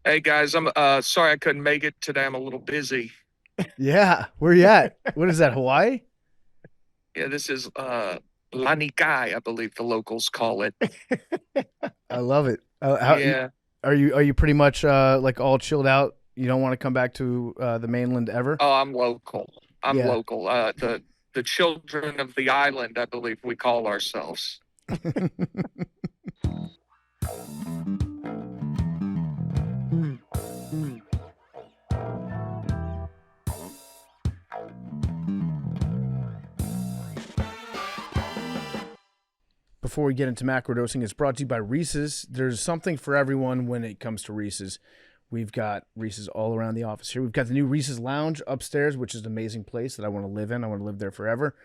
Hey guys, I'm sorry I couldn't make it today. I'm a little busy. Yeah, where you at? What is that, Hawaii? Yeah, this is Lanikai, I believe the locals call it. I love it. Yeah. Are you pretty much like all chilled out? You don't want to come back to the mainland ever? Oh, I'm local. I'm Yeah. local. The children of the island, I believe we call ourselves. Before we get into macrodosing, it's brought to you by Reese's. There's something for everyone when it comes to Reese's. We've got Reese's all around the office here. We've got the new Reese's Lounge upstairs, which is an amazing place that I want to live in. I want to live there forever.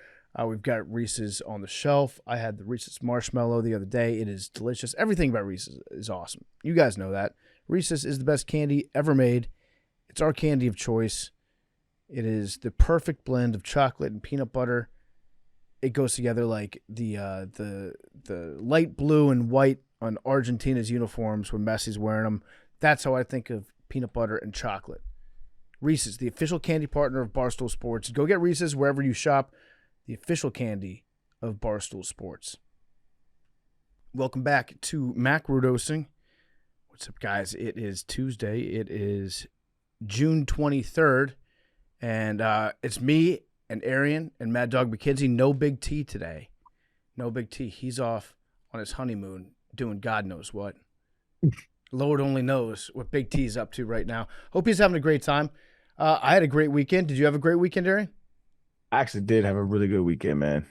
We've got Reese's on the shelf. I had the Reese's Marshmallow the other day. It is delicious. Everything about Reese's is awesome. You guys know that. Reese's is the best candy ever made. It's our candy of choice. It is the perfect blend of chocolate and peanut butter. It goes together like the light blue and white on Argentina's uniforms when Messi's wearing them. That's how I think of peanut butter and chocolate. Reese's, the official candy partner of Barstool Sports. Go get Reese's wherever you shop. The official candy of Barstool Sports. Welcome back to Macrodosing. What's up, guys? It is Tuesday. It is June 23rd, and it's me and Arian and Mad Dog McKenzie. No Big T today. No Big T. He's off on his honeymoon doing God knows what. Lord only knows what Big T's up to right now. Hope he's having a great time. I had a great weekend. Did you have a great weekend, Arian? I actually did have a really good weekend, man.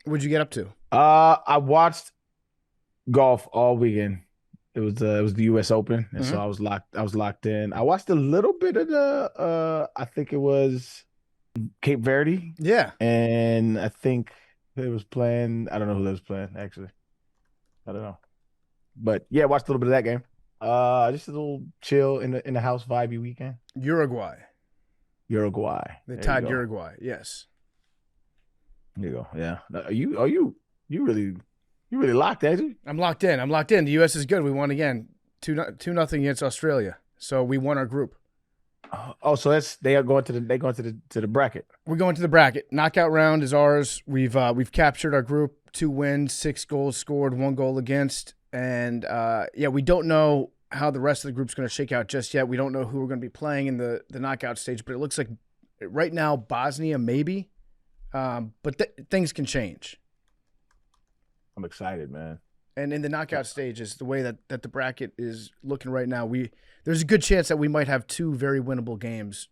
What'd you get up to? I watched golf all weekend. It was the US Open, and so Mhm. I was locked in. I watched a little bit of the I think it was Cape Verde, Yeah. and I think they was playing. I don't know who they was playing, actually. I don't know. But yeah, watched a little bit of that game. Just a little chill in the house vibey weekend. Uruguay. Uruguay. They There you tied go. Uruguay. Yes. There you go. Yeah. You really locked, ain't you? I'm locked in. I'm locked in. The U.S. is good. We won again. 2-0 against Australia. So we won our group. So they going to the bracket. We're going to the bracket. Knockout round is ours. We've captured our group. 2 wins, 6 goals scored, 1 goal against. And yeah, we don't know how the rest of the group's going to shake out just yet. We don't know who we're going to be playing in the knockout stage, but it looks like right now Bosnia maybe. But things can change. I'm excited, man. And in the knockout stages, the way that the bracket is looking right now, there's a good chance that we might have 2 very winnable games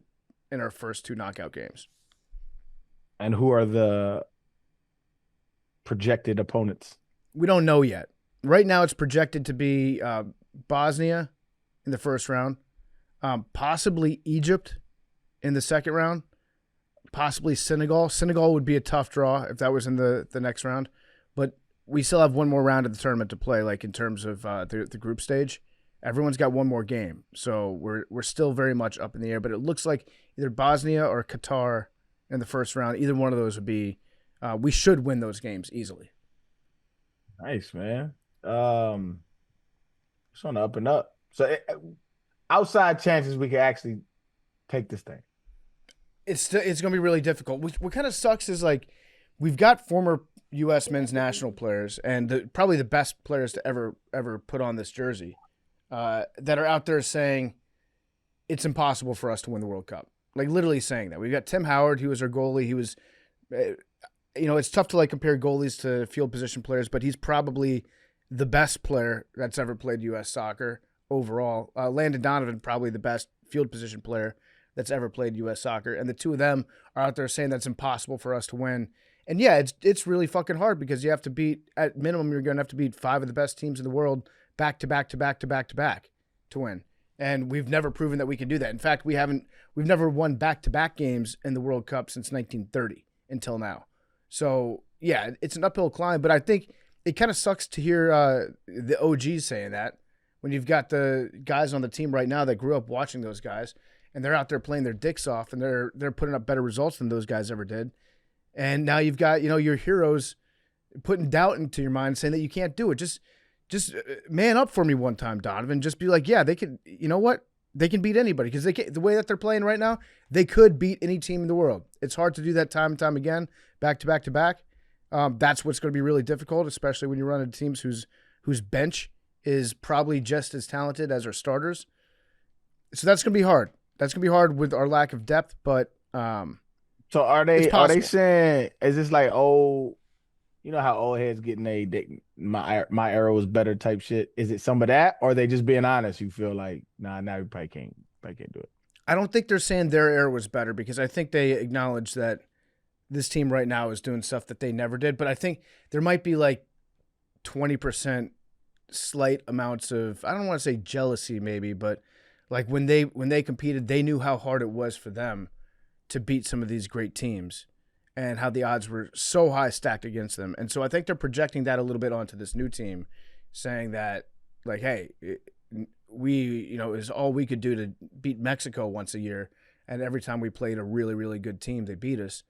in our first 2 knockout games. And who are the projected opponents? We don't know yet. Right now, it's projected to be Bosnia in the first round, possibly Egypt in the second round, possibly Senegal. Senegal would be a tough draw if that was in the next round, but we still have one more round of the tournament to play. Like in terms of the group stage, everyone's got one more game, so we're still very much up in the air. But it looks like either Bosnia or Qatar in the first round. Either one of those would be. We should win those games easily. Nice, man. It's on the up and up. So outside chances we could actually take this thing. It's going to be really difficult. What kind of sucks is like we've got former U.S. men's national players and probably the best players to ever put on this jersey that are out there saying it's impossible for us to win the World Cup. Like literally saying that. We've got Tim Howard, who was our goalie. He was, it's tough to like compare goalies to field position players, but he's probably the best player that's ever played U.S. soccer overall. Landon Donovan, probably the best field position player that's ever played U.S. soccer. And the two of them are out there saying that's impossible for us to win. And yeah, it's really fucking hard because you have to beat, at minimum, you're going to have to beat 5 of the best teams in the world back to back to back to back to back to win. And we've never proven that we can do that. In fact, we've never won back to back games in the World Cup since 1930 until now. So yeah, it's an uphill climb, but I think it kind of sucks to hear the OGs saying that when you've got the guys on the team right now that grew up watching those guys and they're out there playing their dicks off and they're putting up better results than those guys ever did. And now you've got, your heroes putting doubt into your mind saying that you can't do it. Just just man up for me one time, Donovan. Just be like, yeah, they can. You know what? They can beat anybody because the way that they're playing right now, they could beat any team in the world. It's hard to do that time and time again, back to back to back. That's what's going to be really difficult, especially when you run into teams whose bench is probably just as talented as our starters. So that's going to be hard. That's going to be hard with our lack of depth, but So are they saying, is this like old, you know how old heads getting my era was better type shit? Is it some of that, or are they just being honest? You feel like, nah, now we probably can't do it. I don't think they're saying their era was better because I think they acknowledge that this team right now is doing stuff that they never did. But I think there might be like 20% slight amounts of, I don't want to say jealousy maybe, but like when they competed, they knew how hard it was for them to beat some of these great teams and how the odds were so high stacked against them. And so I think they're projecting that a little bit onto this new team, saying that like, hey, is all we could do to beat Mexico once a year. And every time we played a really, really good team, they beat us,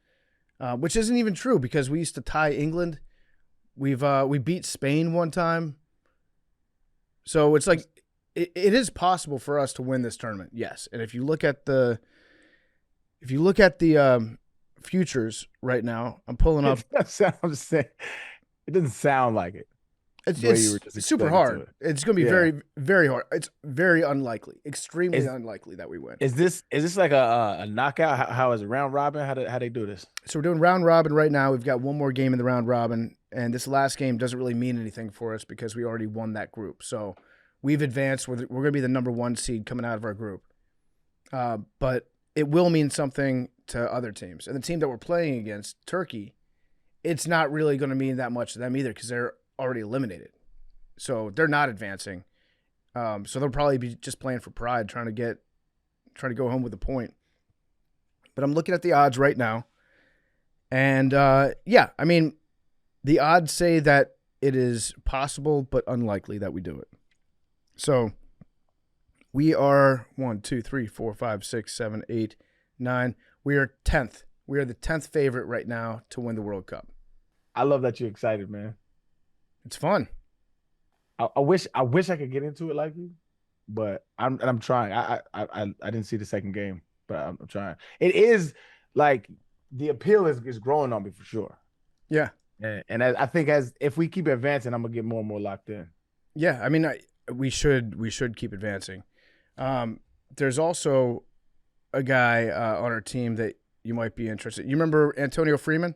which isn't even true because we used to tie England. We beat Spain one time. So it's like, it is possible for us to win this tournament. Yes. And if you look at the futures right now, I'm pulling up. It doesn't sound like it. It's super hard. It's going to be very, very hard. It's very unlikely, extremely unlikely that we win. Is this like a knockout? How is it round robin? How they do this? So we're doing round robin right now. We've got one more game in the round robin, and this last game doesn't really mean anything for us because we already won that group. So we've advanced. We're going to be the number 1 seed coming out of our group, but it will mean something to other teams. And the team that we're playing against, Turkey, it's not really going to mean that much to them either because they're already eliminated. So they're not advancing. So they'll probably be just playing for pride, trying to go home with a point. But I'm looking at the odds right now. And yeah, I mean, the odds say that it is possible but unlikely that we do it. So we are 1, 2, 3, 4, 5, 6, 7, 8, 9. We are 10th. We are the 10th favorite right now to win the World Cup. I love that you're excited, man. It's fun. I wish I could get into it like you, but I'm trying. I didn't see the second game, but I'm trying. It is like the appeal is growing on me for sure. Yeah. And I think if we keep advancing, I'm gonna get more and more locked in. Yeah, I mean, we should keep advancing. There's also a guy on our team that you might be interested. You remember Antonio Freeman?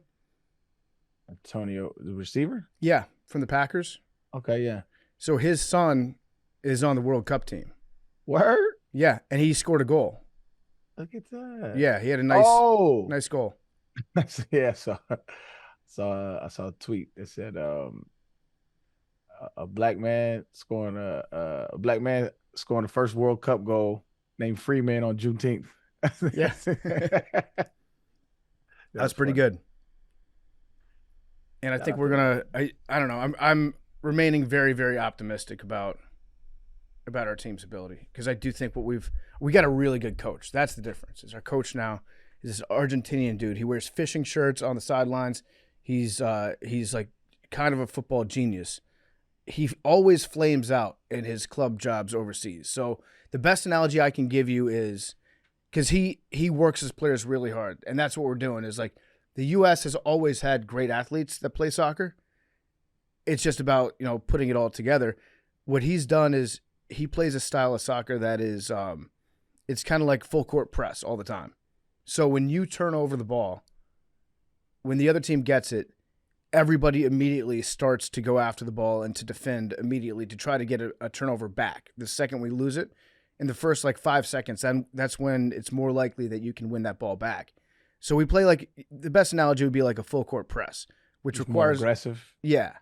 Antonio, the receiver? Yeah, from the Packers. Okay, yeah. So his son is on the World Cup team. Word? Yeah, and he scored a goal. Look at that. Yeah, he had a nice goal. Yeah, I saw a tweet that said a black man scoring the first World Cup goal named Freeman on Juneteenth. Yeah. That's pretty good. And I think we're gonna. I don't know. I'm remaining very, very optimistic about our team's ability because I do think we got a really good coach. That's the difference. Is our coach now is this Argentinian dude. He wears fishing shirts on the sidelines. He's like kind of a football genius. He always flames out in his club jobs overseas. So the best analogy I can give you is because he works his players really hard, and that's what we're doing. Is like the U.S. has always had great athletes that play soccer. It's just about putting it all together. What he's done is he plays a style of soccer that is it's kind of like full court press all the time. So when you turn over the ball, when the other team gets it, everybody immediately starts to go after the ball and to defend immediately to try to get a turnover back. The second we lose it, in the first 5 seconds, then that's when it's more likely that you can win that ball back. So we play the best analogy would be like a full court press, which requires more aggressive. Yeah.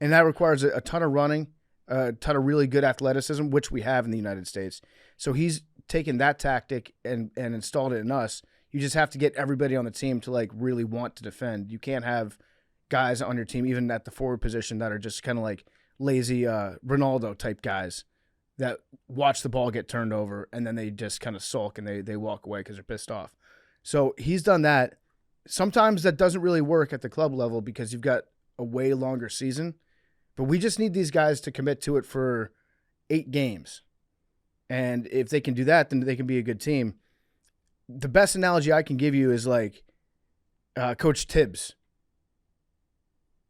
And that requires a ton of running, a ton of really good athleticism, which we have in the United States. So he's taken that tactic and installed it in us. You just have to get everybody on the team to really want to defend. You can't have guys on your team, even at the forward position, that are just kind of lazy Ronaldo type guys that watch the ball get turned over and then they just kind of sulk and they walk away because they're pissed off. So he's done that. Sometimes that doesn't really work at the club level because you've got a way longer season. But we just need these guys to commit to it for 8 games. And if they can do that, then they can be a good team. The best analogy I can give you is like Coach Tibbs,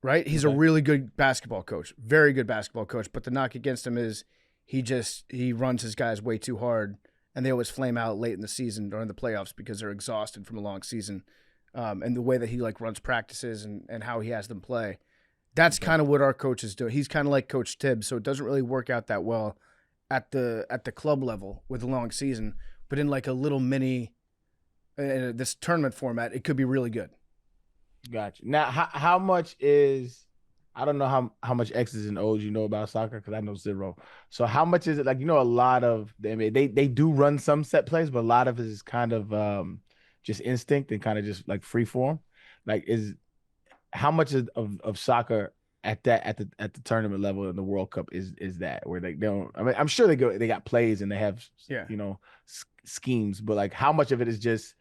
right? He's a really good basketball coach, very good basketball coach. But the knock against him is he runs his guys way too hard, and they always flame out late in the season or in the playoffs because they're exhausted from a long season. And the way that he like runs practices and how he has them play. That's kind of what our coach is doing. He's kind of like Coach Tibbs, so it doesn't really work out that well at the club level with a long season. But in like a little mini this tournament format, it could be really good. Gotcha. Now, how much is, I don't know how much X's and O's you know about soccer, because I know zero. So how much is it, like, a lot of the NBA, they do run some set plays, but a lot of it is kind of just instinct and kind of just like free form. Like, how much of soccer at the tournament level in the World Cup is that, where they don't, I mean, I'm sure they got plays and they have schemes, but like how much of it is just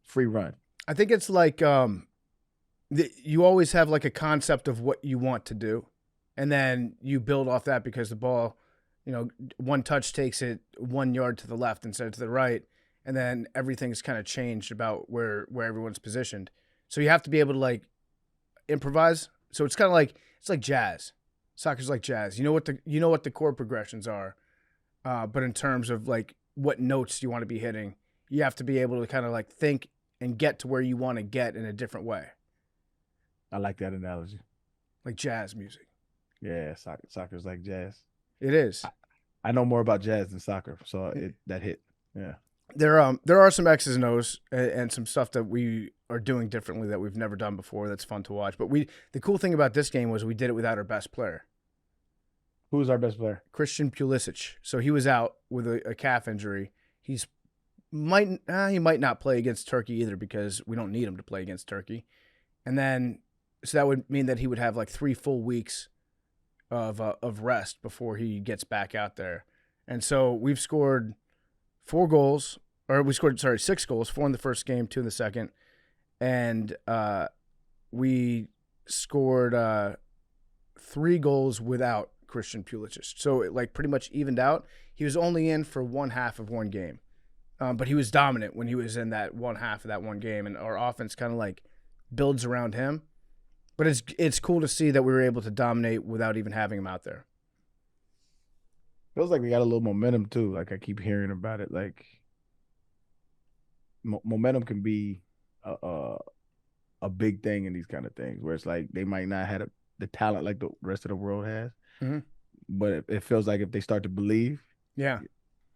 free run? I think it's like you always have like a concept of what you want to do, and then you build off that because the ball, one touch takes it 1 yard to the left instead of to the right, and then everything's kind of changed about where everyone's positioned. So you have to be able to like improvise. So it's kind of like, it's like jazz. Soccer's like jazz. You know what the chord progressions are, but in terms of like what notes you want to be hitting, you have to be able to kind of like think and get to where you want to get in a different way. I like that analogy. Like jazz music. Yeah, soccer's like jazz. It is. I know more about jazz than soccer, so that hit. Yeah. There are some X's and O's and some stuff that we are doing differently that we've never done before. That's fun to watch. But the cool thing about this game was we did it without our best player. Who was our best player? Christian Pulisic. So he was out with a calf injury. He might not play against Turkey either, because we don't need him to play against Turkey. And then so that would mean that he would have like 3 full weeks of rest before he gets back out there. And so we've scored 6 goals, 4 in the first game, 2 in the second. And we scored 3 goals without Christian Pulisic. So it like pretty much evened out. He was only in for one half of one game. But he was dominant when he was in that one half of that one game, and our offense kind of like builds around him. But it's cool to see that we were able to dominate without even having him out there. Feels like we got a little momentum too. Like I keep hearing about it. Like momentum can be a big thing in these kind of things, where it's like they might not have the talent like the rest of the world has, but it feels like if they start to believe,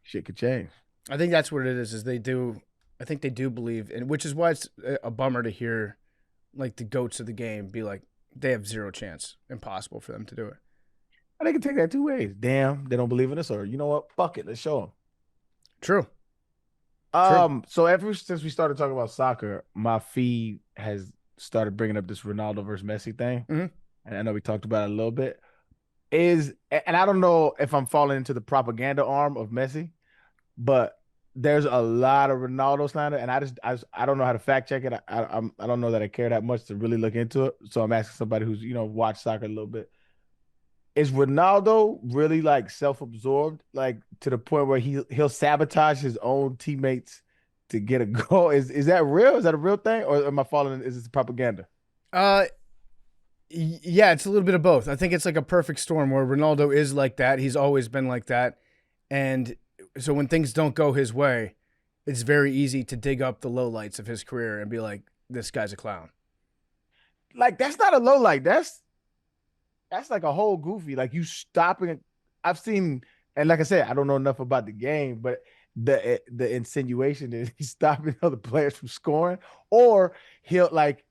shit could change. I think that's what it is they do. I think they do believe, and which is why it's a bummer to hear like the goats of the game be like, they have zero chance. Impossible for them to do it. They can take that 2 ways. Damn, they don't believe in us, or you know what? Fuck it, let's show them. True. So ever since we started talking about soccer, my feed has started bringing up this Ronaldo versus Messi thing. And I know we talked about it a little bit. And I don't know if I'm falling into the propaganda arm of Messi, but there's a lot of Ronaldo slander, and I don't know how to fact check it. I don't know that I care that much to really look into it. So I'm asking somebody who's watched soccer a little bit. Is Ronaldo really like self-absorbed, like to the point where he'll sabotage his own teammates to get a goal? Is that real? Is that a real thing, or am I falling? Is this propaganda? Yeah, it's a little bit of both. I think it's like a perfect storm where Ronaldo is like that. He's always been like that, and so when things don't go his way, it's very easy to dig up the lowlights of his career and be like, this guy's a clown. Like, that's not a lowlight. That's like a whole goofy. Like, you stopping. I've seen, and like I said, I don't know enough about the game, but the insinuation is he's stopping other players from scoring, or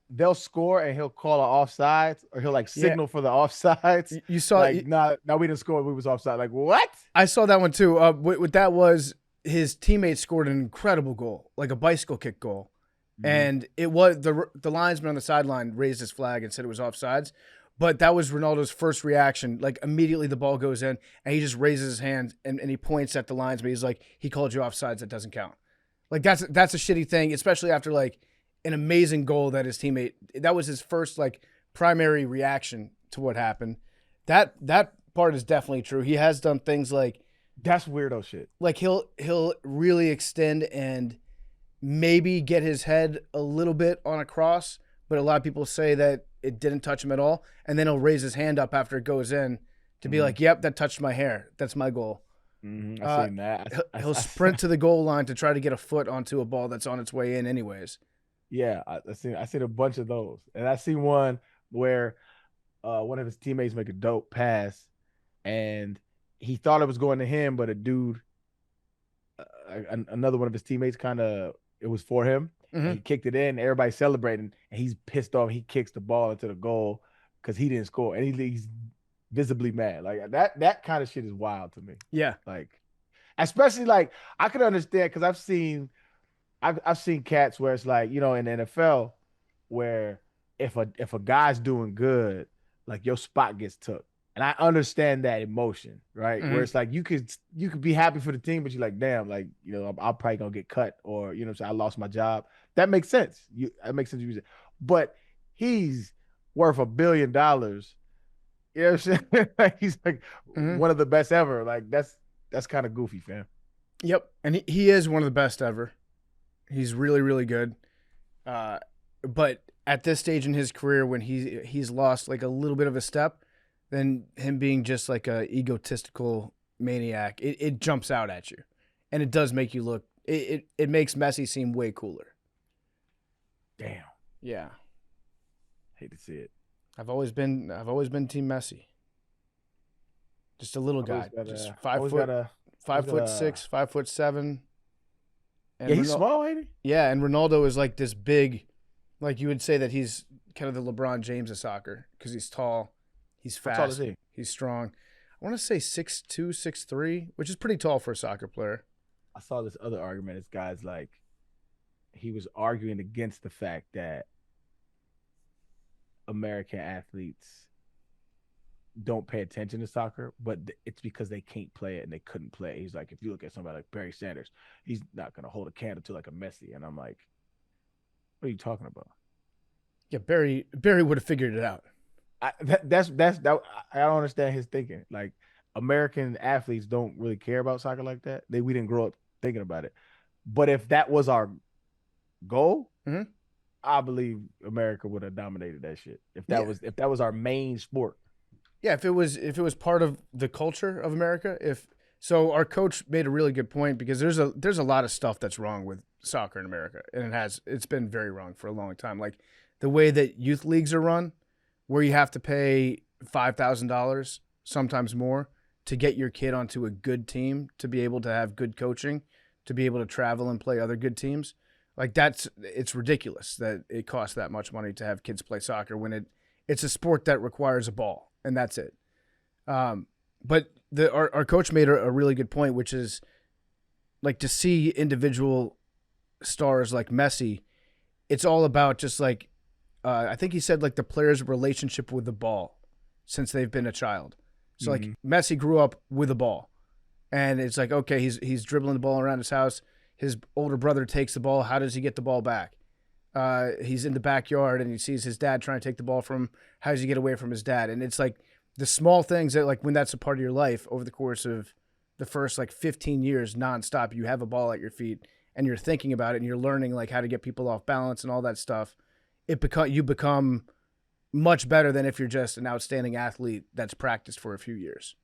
they'll score and he'll call an offsides, or he'll like signal for the offsides. You saw, like, no, we didn't score. We was offside. Like, what? I saw that one too. What that was, his teammate scored an incredible goal, like a bicycle kick goal, and it was the linesman on the sideline raised his flag and said it was offsides. But that was Ronaldo's first reaction. Like, immediately the ball goes in, and he just raises his hand and he points at the linesman. He's like, he called you offsides. That doesn't count. Like, that's a shitty thing, especially after like an amazing goal that his teammate. That was his first like primary reaction to what happened, That part is definitely true. He has done things That's weirdo shit. like he'll really extend and maybe get his head a little bit on a cross, but a lot of people say that it didn't touch him at all, and then he'll raise his hand up after it goes in to be like, "Yep, that touched my hair. That's my goal." I seen that. He'll sprint to the goal line to try to get a foot onto a ball that's on its way in, anyways. Yeah, I seen a bunch of those, and I seen one where one of his teammates make a dope pass, and he thought it was going to him, but a dude, another one of his teammates, kind of it was for him. And he kicked it in. Everybody's celebrating, and he's pissed off. He kicks the ball into the goal because he didn't score, and he's visibly mad. Like that kind of shit is wild to me. Yeah, Like, especially like I could understand because I've seen cats where it's like, you know, in the NFL where if a guy's doing good, like your spot gets took. And I understand that emotion, right? Where it's like you could be happy for the team, but you're like, damn, like, you know, I'm probably gonna get cut, or you know what I'm saying, I lost my job. That makes sense. That makes sense. But he's worth $1 billion. You know what I'm saying? Like, he's like one of the best ever. Like that's kind of goofy, fam. Yep, and he is one of the best ever. He's really, really good. But at this stage in his career, when he's lost like a little bit of a step, then him being just like a egotistical maniac, it jumps out at you, and it does make you look. It makes Messi seem way cooler. Damn. Yeah, Hate to see it. I've always been Team Messi. Just a little guy, just 5 foot, 5'6", 5'7". And yeah, he's small, ain't he? Yeah, and Ronaldo is like this big, like you would say that he's kind of the LeBron James of soccer because he's tall, he's fast, How tall is he? He's strong. I want to say 6'2", 6'3", which is pretty tall for a soccer player. I saw this other argument. This guy's like, he was arguing against the fact that American athletes don't pay attention to soccer, but it's because they can't play it and they couldn't play it. He's like, if you look at somebody like Barry Sanders, he's not going to hold a candle to like a Messi. And I'm like, what are you talking about? Yeah, Barry would have figured it out. I don't understand his thinking. Like, American athletes don't really care about soccer like that. We didn't grow up thinking about it. But if that was our goal, I believe America would have dominated that shit. If that was our main sport. Yeah, if it was part of the culture of America, so our coach made a really good point because there's a lot of stuff that's wrong with soccer in America, and it's been very wrong for a long time. Like the way that youth leagues are run, where you have to pay $5,000, sometimes more, to get your kid onto a good team, to be able to have good coaching, to be able to travel and play other good teams. Like it's ridiculous that it costs that much money to have kids play soccer when it's a sport that requires a ball, and that's it. But our coach made a really good point, which is like to see individual stars like Messi, it's all about just like, I think he said like the player's relationship with the ball since they've been a child. So like Messi grew up with a ball, and it's like, okay, he's dribbling the ball around his house. His older brother takes the ball. How does he get the ball back? He's in the backyard and he sees his dad trying to take the ball from him. How does he get away from his dad? And it's like the small things that, like, when that's a part of your life over the course of the first like 15 years nonstop, you have a ball at your feet and you're thinking about it and you're learning like how to get people off balance and all that stuff. You become much better than if you're just an outstanding athlete that's practiced for a few years.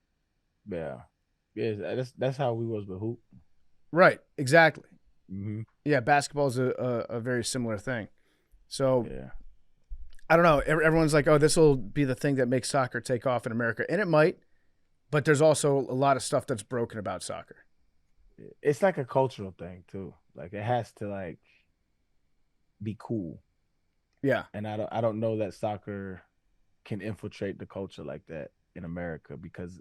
Yeah. That's how we was with hoop. Right. Exactly. Mm-hmm. Yeah. Basketball is a very similar thing. So yeah. I don't know. Everyone's like, oh, this will be the thing that makes soccer take off in America. And it might, but there's also a lot of stuff that's broken about soccer. It's like a cultural thing too. Like it has to like be cool. Yeah. And I don't know that soccer can infiltrate the culture like that in America, because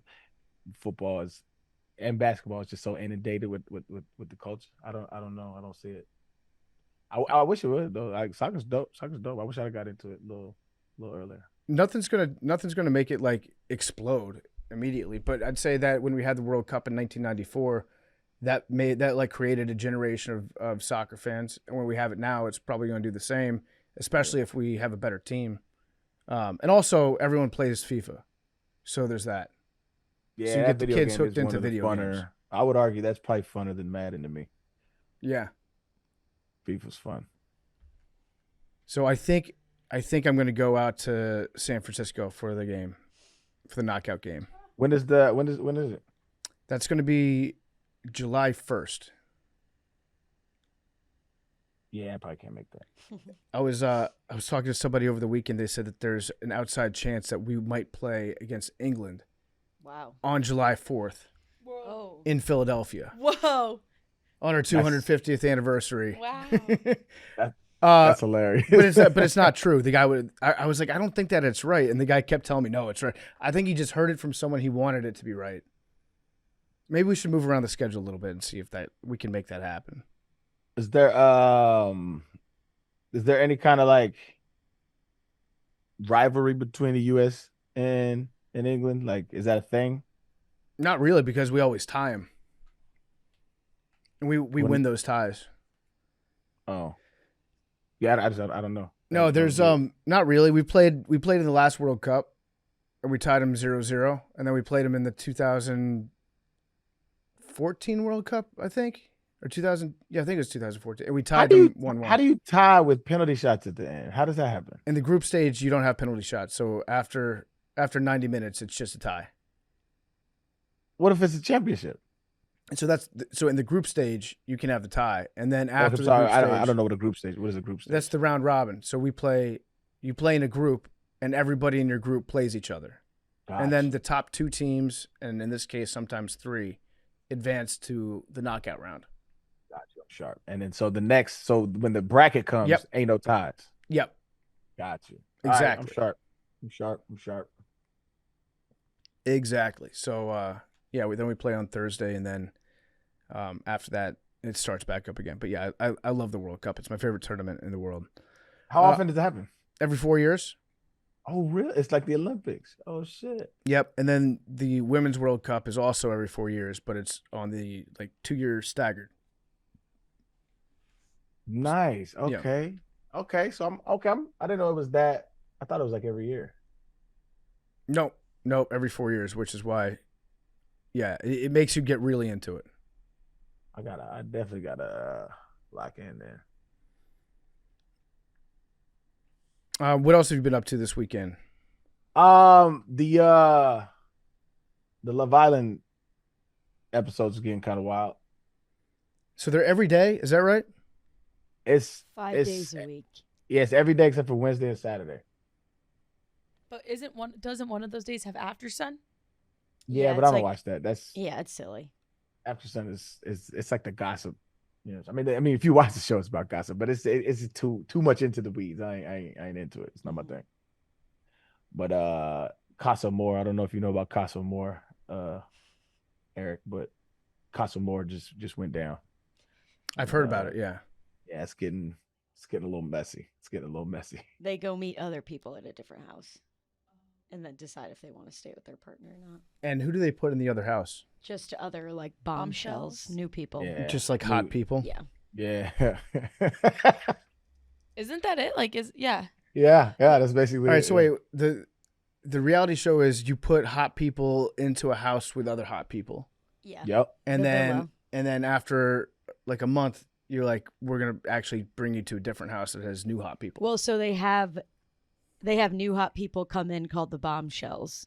football and basketball is just so inundated with the culture. I don't know. I don't see it. I wish it would though. Like soccer's dope. I wish I'd got into it a little earlier. Nothing's gonna make it like explode immediately. But I'd say that when we had the World Cup in 1994, that like created a generation of soccer fans. And when we have it now, it's probably going to do the same, especially if we have a better team. And also everyone plays FIFA. So there's that. Yeah, So you that get the video kids game hooked is one into of the video funner. games. I would argue that's probably funner than Madden to me. Yeah. FIFA's fun. So I think I'm going to go out to San Francisco for the game, for the knockout game. When is it? That's going to be July 1st. Yeah, I probably can't make that. I was talking to somebody over the weekend. They said that there's an outside chance that we might play against England. Wow. On July 4th. Whoa. In Philadelphia. Whoa. On our 250th anniversary. Wow. That's hilarious. but it's not true. The guy I was like, I don't think that it's right, and the guy kept telling me, no, it's right. I think he just heard it from someone. He wanted it to be right. Maybe we should move around the schedule a little bit and see if we can make that happen. Is there any kind of like rivalry between the U.S. and England? Like, is that a thing? Not really, because we always tie them, and we win those ties. Oh, yeah. I don't know. No, there's not really. We played in the last World Cup, and we tied them 0-0, and then we played them in the 2014 World Cup, I think. Or 2000, yeah, I think it was 2014. And we tied them 1-1. How do you tie with penalty shots at the end? How does that happen? In the group stage, you don't have penalty shots. So after 90 minutes, it's just a tie. What if it's a championship? And so in the group stage, you can have the tie. And then after the sorry, group stage, I don't know what a group stage. What is a group stage? That's the round robin. So you play in a group, and everybody in your group plays each other. Gosh. And then the top 2 teams, and in this case, sometimes 3, advance to the knockout round. Gotcha. I'm sharp. And then so when the bracket comes, Yep. ain't no ties. Yep. Got you. Exactly. Right, I'm sharp. Exactly. So then we play on Thursday, and then after that it starts back up again. But yeah, I love the World Cup. It's my favorite tournament in the world. How often does it happen? Every 4 years. Oh, really? It's like the Olympics. Oh, shit. Yep. And then the Women's World Cup is also every 4 years, but it's on the 2-year staggered. Nice. Okay. Yeah. Okay. So I didn't know it was that. I thought it was like every year. Nope. Every 4 years, which is why, yeah, it makes you get really into it. I definitely gotta lock in there. What else have you been up to this weekend? The Love Island episodes are getting kind of wild. So they're every day, is that right? It's 5 days a week. Yes, every day except for Wednesday and Saturday. But doesn't one of those days have After Sun? Yeah, but I don't watch that. It's silly. After Sun is it's like the gossip. You know, I mean, if you watch the show, it's about gossip, but it's too much into the weeds. I ain't into it. It's not my thing. But Casa Amor, I don't know if you know about Casa Amor, Eric, but Casa Amor just went down. I've heard about it. Yeah. Yeah, it's getting a little messy. They go meet other people at a different house and then decide if they want to stay with their partner or not. And who do they put in the other house? Just other like bombshells, new people. Yeah. Just like hot people? Yeah. Yeah. Isn't that it? Yeah, that's basically all right, it. so wait, the reality show is you put hot people into a house with other hot people. Yeah. Yep. And The then villa. after like a month, you're like, we're gonna actually bring you to a different house that has new hot people. Well, so they have new hot people come in called the bombshells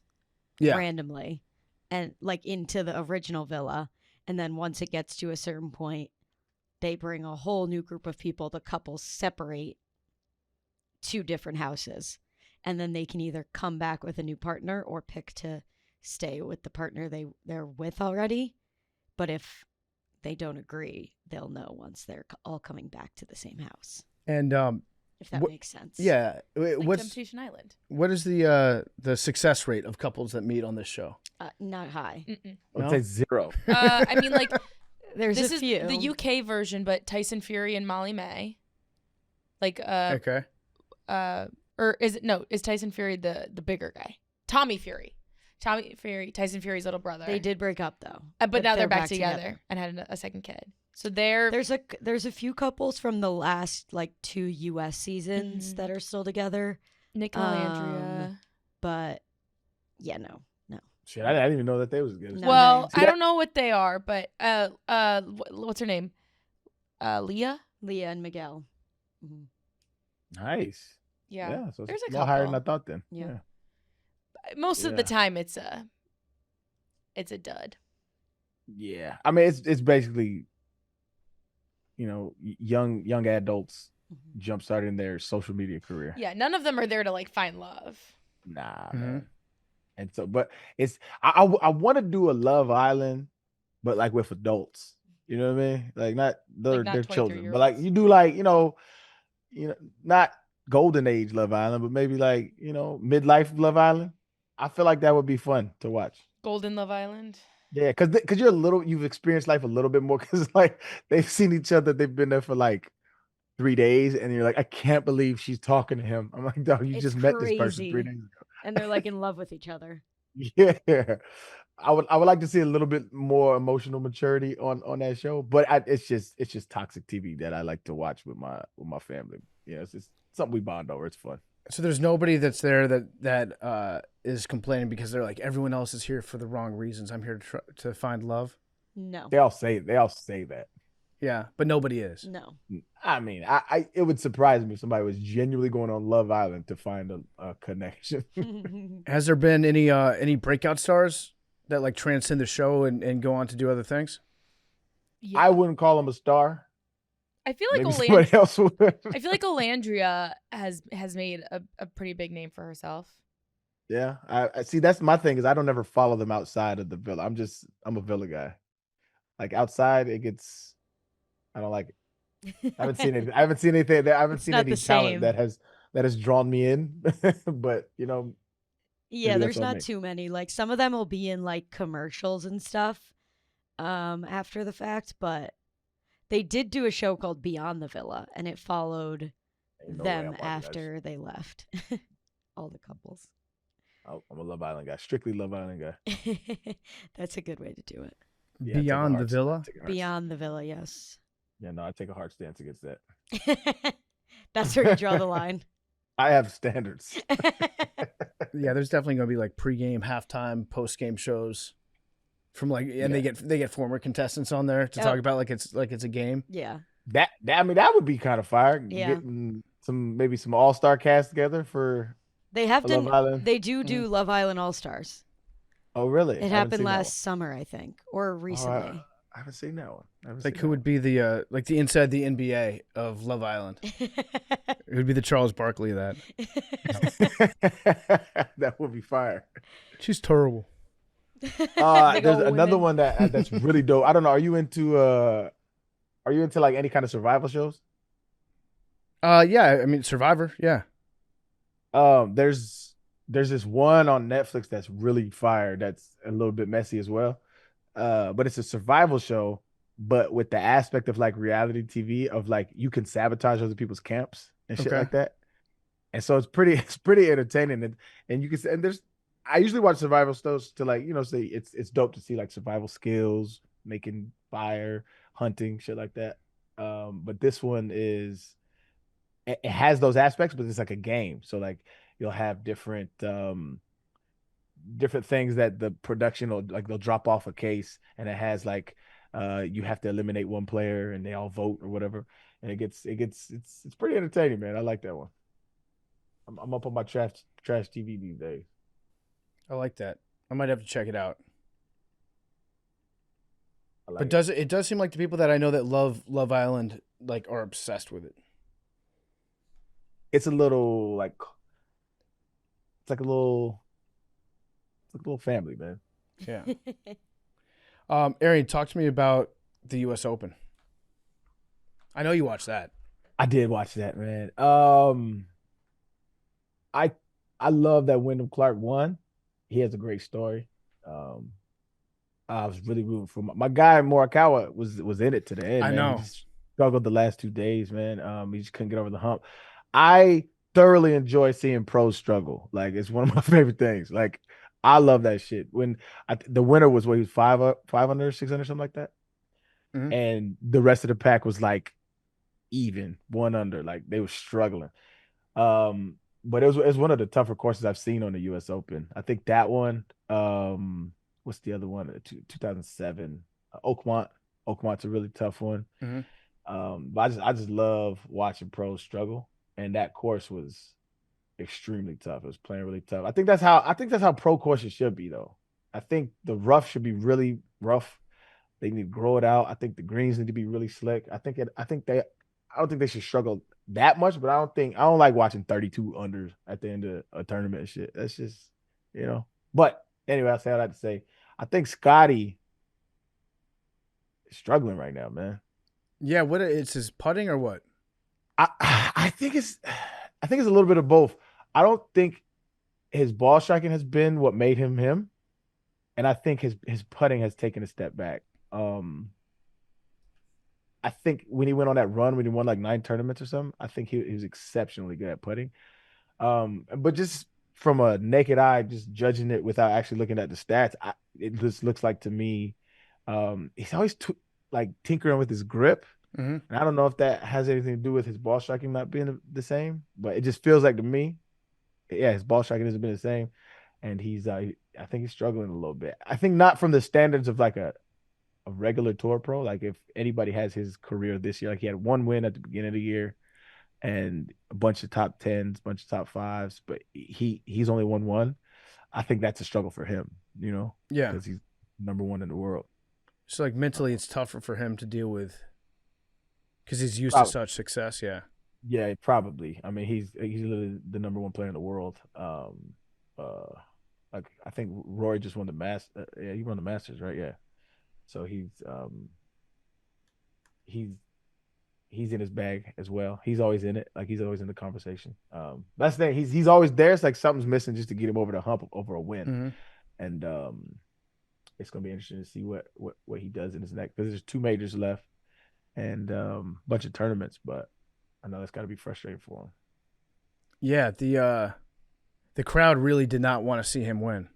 randomly and like into the original villa. And then once it gets to a certain point, they bring a whole new group of people. The couples separate to different houses. And then they can either come back with a new partner or pick to stay with the partner they're with already. But if they don't agree, they'll know once they're all coming back to the same house. And if that makes sense. yeah, Like Temptation Island. what is the success rate of couples that meet on this show? Not high. Mm-mm. I'd say 0. I mean, like, There's this a is few. the UK version, but Tyson Fury and Molly May. Like, Okay. or is it is Tyson Fury the bigger guy? Tommy Fury, Tyson Fury's little brother. They did break up though, but now they're back together and had a second kid. So there's a few couples from the last like 2 US seasons Mhm. that are still together. Nick and Andrea. But yeah, no, Shit, I didn't even know that they was good. No. Well, See I that- don't know what they are, but what's her name? Leah. Leah and Miguel. Mhm. Nice. Yeah. So There's it's a a lot higher than I couple. thought then. Yeah. Most of the Yeah. time, it's a dud. Yeah. I mean, it's basically, young adults Mhm. jump starting their social media career. Yeah, none of them are there to like find love. Nah, Mhm. man. And so, but I want to do a Love Island, but like with adults. You know what I mean? Like not Like, not their children, but like 23-year-olds. you do like not golden age Love Island, but maybe like midlife Love Island. I feel like that would be fun to watch. Golden Love Island. Yeah, because you've experienced life a little bit more. Because like they've seen each other, they've been there for like 3 days, and you're like, I can't believe she's talking to him. I'm like, dog, you It's just met this person 3 crazy. days ago. And they're like in love with each other. Yeah, I would like to see a little bit more emotional maturity on that show, but it's just toxic TV that I like to watch with my family. Yeah, it's just something we bond over. It's fun. So there's nobody that's there that is complaining because they're like, everyone else is here for the wrong reasons. I'm here to find love. No. They all say that. Yeah, but nobody is. No. I mean, it would surprise me if somebody was genuinely going on Love Island to find a connection. Has there been any breakout stars that like transcend the show and go on to do other things? Yeah. I wouldn't call him a star. I feel like Maybe somebody else would. I feel like Olandria has made a pretty big name for herself. Yeah, I see. That's my thing is I don't ever follow them outside of the villa. I'm a villa guy. Like outside, it gets. I don't like it. I haven't seen anything. I haven't seen anything. I haven't It's seen not any the talent same. that has drawn me in. But Yeah, maybe there's that's on not me. too many. Like some of them will be in like commercials and stuff after the fact, but they did do a show called Beyond the Villa and it followed Ain't no way I'm them watching that after they left. All the couples. I'm a Love Island guy, strictly Love Island guy. That's a good way to do it. Yeah, I take a Beyond the hard- villa. I take a hard- Beyond the Villa, yes. Yeah, no, I take a hard stance against that. That's where you draw the line. I have standards. Yeah, there's definitely gonna be like pregame, halftime, postgame shows from like, and they get former contestants on there to Oh. talk about like it's a game. Yeah. That I mean, that would be kind of fire. Yeah. Getting maybe some all-star cast together for They have Love done. Island. They do Love Island All Stars. Oh, really? It happened last summer, I think, or recently. I haven't seen that one. Like who would be the like the inside the NBA of Love Island? It would be the Charles Barkley of that. That would be fire. She's terrible. Big There's old another women. one that's really dope. I don't know. Are you into like any kind of survival shows? Yeah, I mean Survivor, yeah. There's this one on Netflix that's really fire. That's a little bit messy as well. But it's a survival show, but with the aspect of like reality TV of like you can sabotage other people's camps and shit Okay. like that. And so it's pretty entertaining. And you can and I usually watch survival shows to like, say it's dope to see like survival skills, making fire, hunting, shit like that. But this one it has those aspects, but it's like a game. So like you'll have different things that the production will like they'll drop off a case and it has like you have to eliminate one player and they all vote or whatever. And it's pretty entertaining, man. I like that one. I'm up on my trash TV these days. I like that. I might have to check it out. I like But it does seem like the people that I know that love Love Island like are obsessed with it. it's a little like it's like a little family, man. Yeah. Arian, talk to me about the U.S. Open. I know you watched that. I did watch that, man. I love that Wyndham Clark won. He has a great story. I was really rooting for my guy Morikawa was in it to the end. I man. know. He just struggled the last 2 days, man. He just couldn't get over the hump. I thoroughly enjoy seeing pros struggle. Like it's one of my favorite things. Like I love that shit. When the winner was he was 500, 600, something like that, Mhm. and the rest of the pack was like even 1 under. Like they were struggling. but it was one of the tougher courses I've seen on the U.S. Open. I think that one. What's the other one? 2007, Oakmont. Oakmont's a really tough one. But I just love watching pros struggle, and that course was extremely tough. It was playing really tough. I think that's how pro courses should be, though. I think the rough should be really rough. They need to grow it out. I think the greens need to be really slick. I don't think they should struggle that much, but I don't like watching 32 unders at the end of a tournament and shit. That's just, But anyway, I say all that to say, I think Scotty is struggling right now, man. Yeah, it's his putting or what? I think it's a little bit of both. I don't think his ball striking has been what made him him, and I think his putting has taken a step back. I think when he went on that run, when he won like 9 tournaments or something, I think he was exceptionally good at putting. But just from a naked eye, just judging it without actually looking at the stats, it just looks like to me, he's always like tinkering with his grip. And I don't know if that has anything to do with his ball striking not being the same, but it just feels like to me, yeah, his ball striking hasn't been the same. And I think he's struggling a little bit. I think not from the standards of like a regular tour pro. Like if anybody has his career this year, like he had 1 win at the beginning of the year and a bunch of top 10s, bunch of top 5s, but he's only won 1. I think that's a struggle for him, Yeah. Because he's number 1 in the world. So like mentally it's tougher for him to deal with because he's used to such success. Yeah. Yeah, probably. I mean, he's literally the number 1 player in the world. Like I think Rory just won the Masters. Yeah, he won the Masters, right? Yeah. So he's in his bag as well. He's always in it. Like he's always in the conversation. That's the thing. He's always there. It's like something's missing just to get him over the hump over a win. And it's gonna be interesting to see what he does in his next, because there's 2 majors left and a bunch of tournaments, but I know that's gotta be frustrating for him. Yeah, the crowd really did not want to see him win.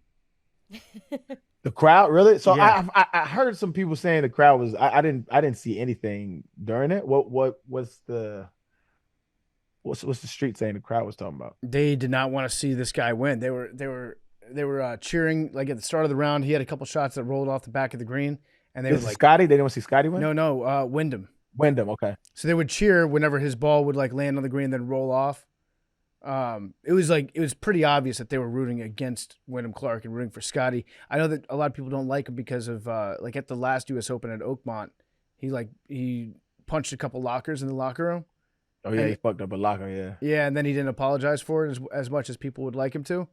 The crowd, really? So yeah. I heard some people saying the crowd was. I didn't see anything during it. What's the street saying the crowd was talking about? They did not want to see this guy win. They were cheering like at the start of the round. He had a couple shots that rolled off the back of the green, and they were like, Scotty. They didn't want to see Scotty win. No, Wyndham. Wyndham, okay. So they would cheer whenever his ball would like land on the green and then roll off. It was pretty obvious that they were rooting against Wyndham Clark and rooting for Scotty. I know that a lot of people don't like him because of like at the last U.S. Open at Oakmont, he punched a couple lockers in the locker room. Oh yeah, he fucked up a locker. Yeah. Yeah, and then he didn't apologize for it as much as people would like him to.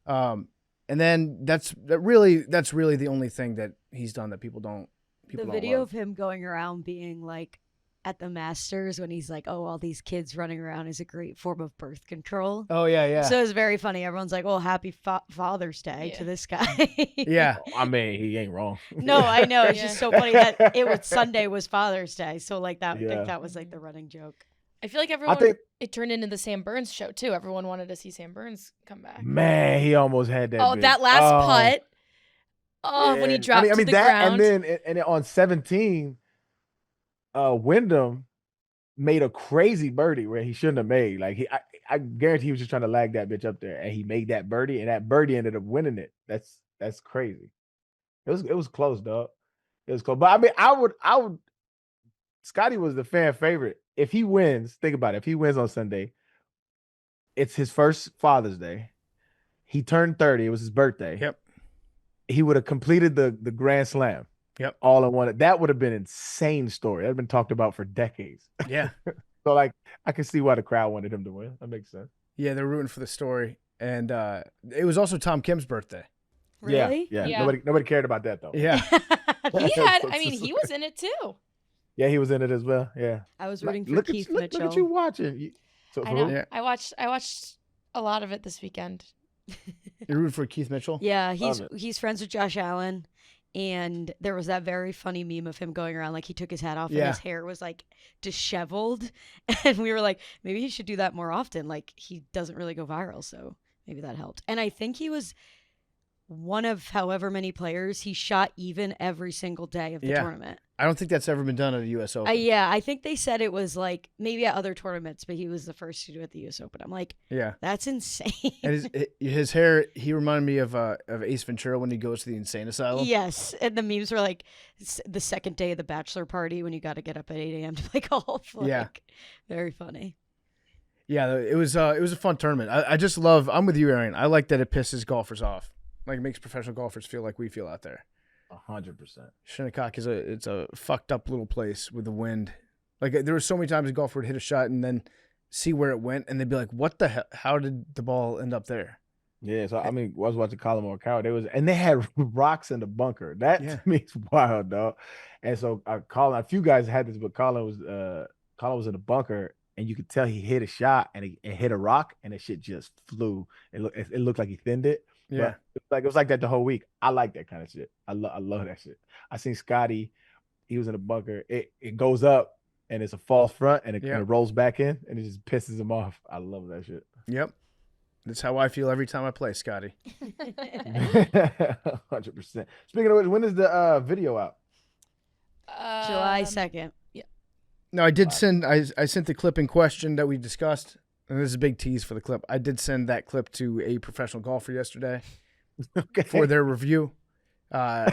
And then that's really the only thing that he's done that people don't. The video of him going around being like, at the Masters when he's like, oh, all these kids running around is a great form of birth control. Oh, yeah. So it's very funny. Everyone's like, oh, happy Father's Day to this guy. Yeah. I mean, he ain't wrong. No, I know. It's just so funny that Sunday was Father's Day. So like that, I think that was like the running joke. I feel like it turned into the Sam Burns show too. Everyone wanted to see Sam Burns come back. Man, he almost had that. Oh, that last putt. Oh, yeah. When he dropped to the ground. And then on 17, Wyndham made a crazy birdie where he shouldn't have made. Like I guarantee he was just trying to lag that bitch up there, and he made that birdie, and that birdie ended up winning it. That's crazy. It was close, dog. It was close. But I mean, I would. Scotty was the fan favorite. If he wins, think about it. If he wins on Sunday, it's his first Father's Day. He turned 30. It was his birthday. Yep. He would have completed the Grand Slam. Yep. All in one. That would have been an insane story. That had been talked about for decades. Yeah. So like I can see why the crowd wanted him to win. That makes sense. Yeah, they're rooting for the story. And it was also Tom Kim's birthday. Really? Yeah. Nobody cared about that though. Yeah. He was in it too. Yeah, he was in it as well. Yeah. I was rooting for Keith Mitchell. Look at you watching. I know. Yeah. I watched a lot of it this weekend. You're rooting for Keith Mitchell? Yeah, he's friends with Josh Allen. And there was that very funny meme of him going around like he took his hat off and his hair was like disheveled. And we were like, maybe he should do that more often. Like he doesn't really go viral. So maybe that helped. And I think he was one of however many players he shot even every single day of the tournament. I don't think that's ever been done at a U.S. Open. Yeah, I think they said it was like maybe at other tournaments, but he was the first to do it at the U.S. Open. I'm like, yeah, that's insane. And his hair, he reminded me of Ace Ventura when he goes to the insane asylum. Yes, and the memes were like the second day of the bachelor party when you got to get up at 8 a.m. to play golf. Like, yeah, very funny. Yeah, it was a fun tournament. I just love. I'm with you, Arian. I like that it pisses golfers off. Like it makes professional golfers feel like we feel out there. 100%. Shinnecock it's a fucked up little place with the wind. Like there were so many times a golfer would hit a shot and then see where it went, and they'd be like, "What the hell? How did the ball end up there?" Yeah, so I mean, I was watching Colin Morikawa. They had rocks in the bunker. That to me is wild, dog. And so Colin, a few guys had this, but Colin was in the bunker, and you could tell he hit a shot and it hit a rock, and the shit just flew. It looked like he thinned it. Yeah, but it was like that the whole week. I like that kind of shit. I love that shit. I seen Scotty. He was in a bunker. It goes up and it's a false front and it rolls back in and it just pisses him off. I love that shit. Yep, that's how I feel every time I play, Scotty. 100%. Speaking of which, when is the video out? July 2nd. Yeah. No, I did send. I sent the clip in question that we discussed. And this is a big tease for the clip. I did send that clip to a professional golfer yesterday for their review. And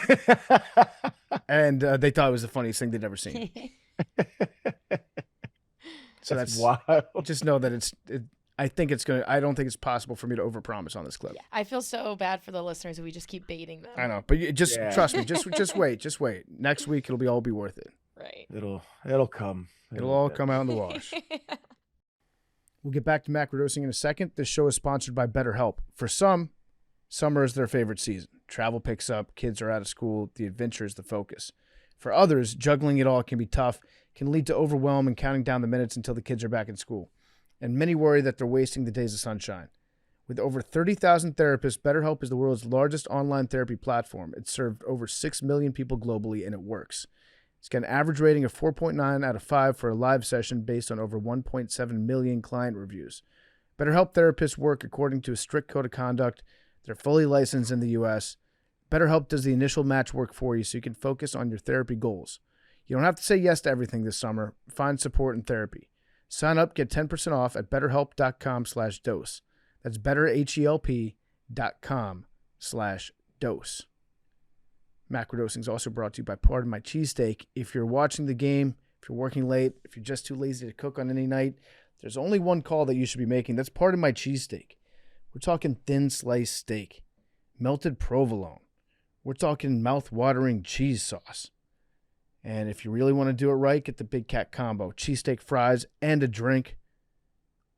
they thought it was the funniest thing they'd ever seen. So that's wild. Just know that I don't think it's possible for me to overpromise on this clip. Yeah, I feel so bad for the listeners if we just keep baiting them. I know, but trust me. Just wait. Next week it'll all be worth it. Right. It'll come. It'll all come out in the wash. We'll get back to macrodosing in a second. This show is sponsored by BetterHelp. For some, summer is their favorite season. Travel picks up, kids are out of school, the adventure is the focus. For others, juggling it all can be tough, can lead to overwhelm and counting down the minutes until the kids are back in school. And many worry that they're wasting the days of sunshine. With over 30,000 therapists, BetterHelp is the world's largest online therapy platform. It's served over 6 million people globally, and it works. It's got an average rating of 4.9 out of 5 for a live session based on over 1.7 million client reviews. BetterHelp therapists work according to a strict code of conduct. They're fully licensed in the U.S. BetterHelp does the initial match work for you so you can focus on your therapy goals. You don't have to say yes to everything this summer. Find support in therapy. Sign up, get 10% off at betterhelp.com/dose. That's betterhelp.com/dose. Macrodosing is also brought to you by Pardon My Cheesesteak. If you're watching the game, if you're working late, if you're just too lazy to cook on any night, there's only one call that you should be making. That's Pardon My Cheesesteak. We're talking thin sliced steak, melted provolone. We're talking mouth-watering cheese sauce. And if you really want to do it right, get the Big Cat Combo, cheesesteak, fries, and a drink.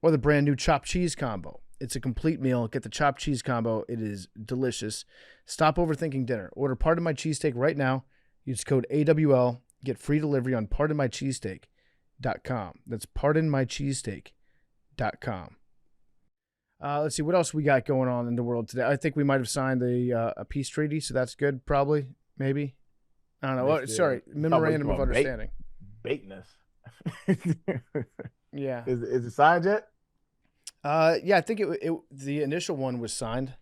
Or the brand new chopped cheese combo. It's a complete meal. Get the chopped cheese combo. It is delicious. Stop overthinking dinner. Order Pardon My Cheesesteak right now. Use code AWL. Get free delivery on pardonmycheesesteak.com. That's pardonmycheesesteak.com. Let's see what else we got going on in the world today. I think we might have signed a peace treaty, so that's good. Probably, maybe. I don't know. Oh, sorry, memorandum of understanding. Bateness. Yeah. Is it signed yet? Yeah, I think the initial one was signed,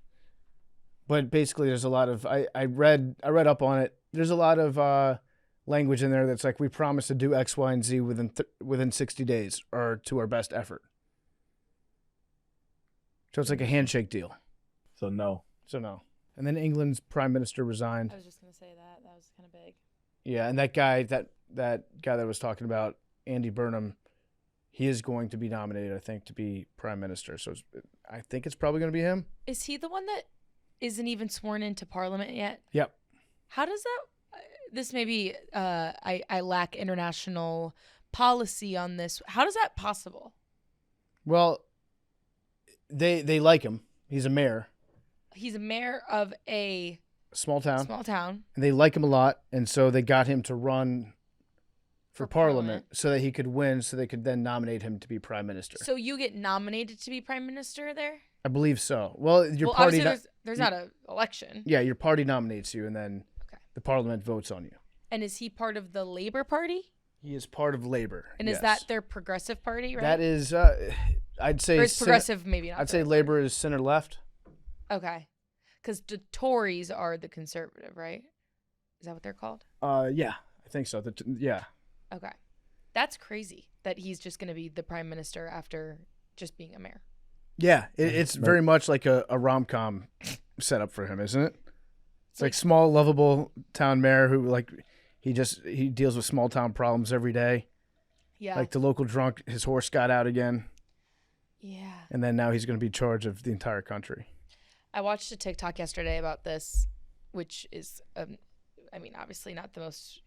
but basically there's a lot of I read up on it. There's a lot of language in there that's like we promise to do X, Y, and Z within 60 days or to our best effort. So it's like a handshake deal. So no. And then England's prime minister resigned. I was just gonna say that was kind of big. Yeah, and that guy that guy that was talking about, Andy Burnham, he is going to be nominated, I think, to be prime minister. So I think it's probably going to be him. Is he the one that isn't even sworn into parliament yet? Yep. How does that? This may be. I lack international policy on this. How is that possible? Well, they like him. He's a mayor. He's a mayor of a small town. And they like him a lot, and so they got him to run for parliament so that he could win, so they could then nominate him to be prime minister. So you get nominated to be prime minister there? I believe so. Well, your party. There's not an election. Yeah, your party nominates you, and then the parliament votes on you. And is he part of the Labour Party? He is part of Labour. And is that their progressive party, right? That is, I'd say. Or is progressive maybe not? I'd say Labour is center left. Okay. Because the Tories are the conservative, right? Is that what they're called? Yeah, I think so. Yeah. Okay. That's crazy that he's just going to be the prime minister after just being a mayor. Yeah, it's very much like a rom-com setup for him, isn't it? It's like small, lovable town mayor who like he deals with small town problems every day. Yeah. Like the local drunk, his horse got out again. Yeah. And then now he's going to be in charge of the entire country. I watched a TikTok yesterday about this, which is, obviously not the most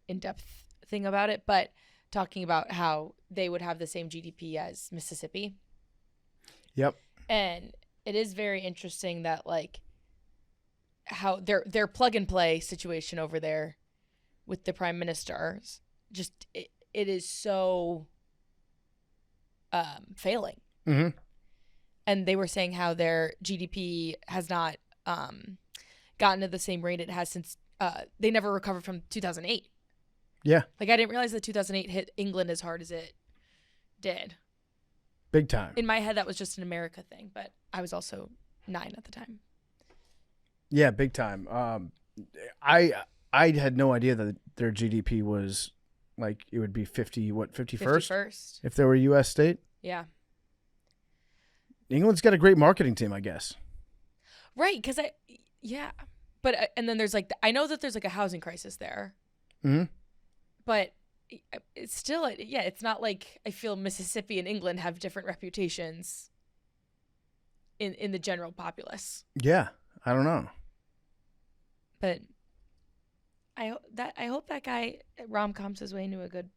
in-depth thing about it, but talking about how they would have the same GDP as Mississippi. Yep. And it is very interesting that like how their plug and play situation over there with the prime ministers, just it is so failing. Mm-hmm. And they were saying how their GDP has not gotten to the same rate it has since they never recovered from 2008. Yeah. Like I didn't realize that 2008 hit England as hard as it did. Big time. In my head, that was just an America thing, but I was also 9 at the time. Yeah, big time. I had no idea that their GDP was like it would be 51st? 51st. If they were a U.S. state? Yeah. England's got a great marketing team, I guess. Right, because but and then there's like I know that there's like a housing crisis there. Mm-hmm. But it's still it's not like I feel Mississippi and England have different reputations in the general populace. Yeah, I don't know. But I hope that guy rom-coms his way into a good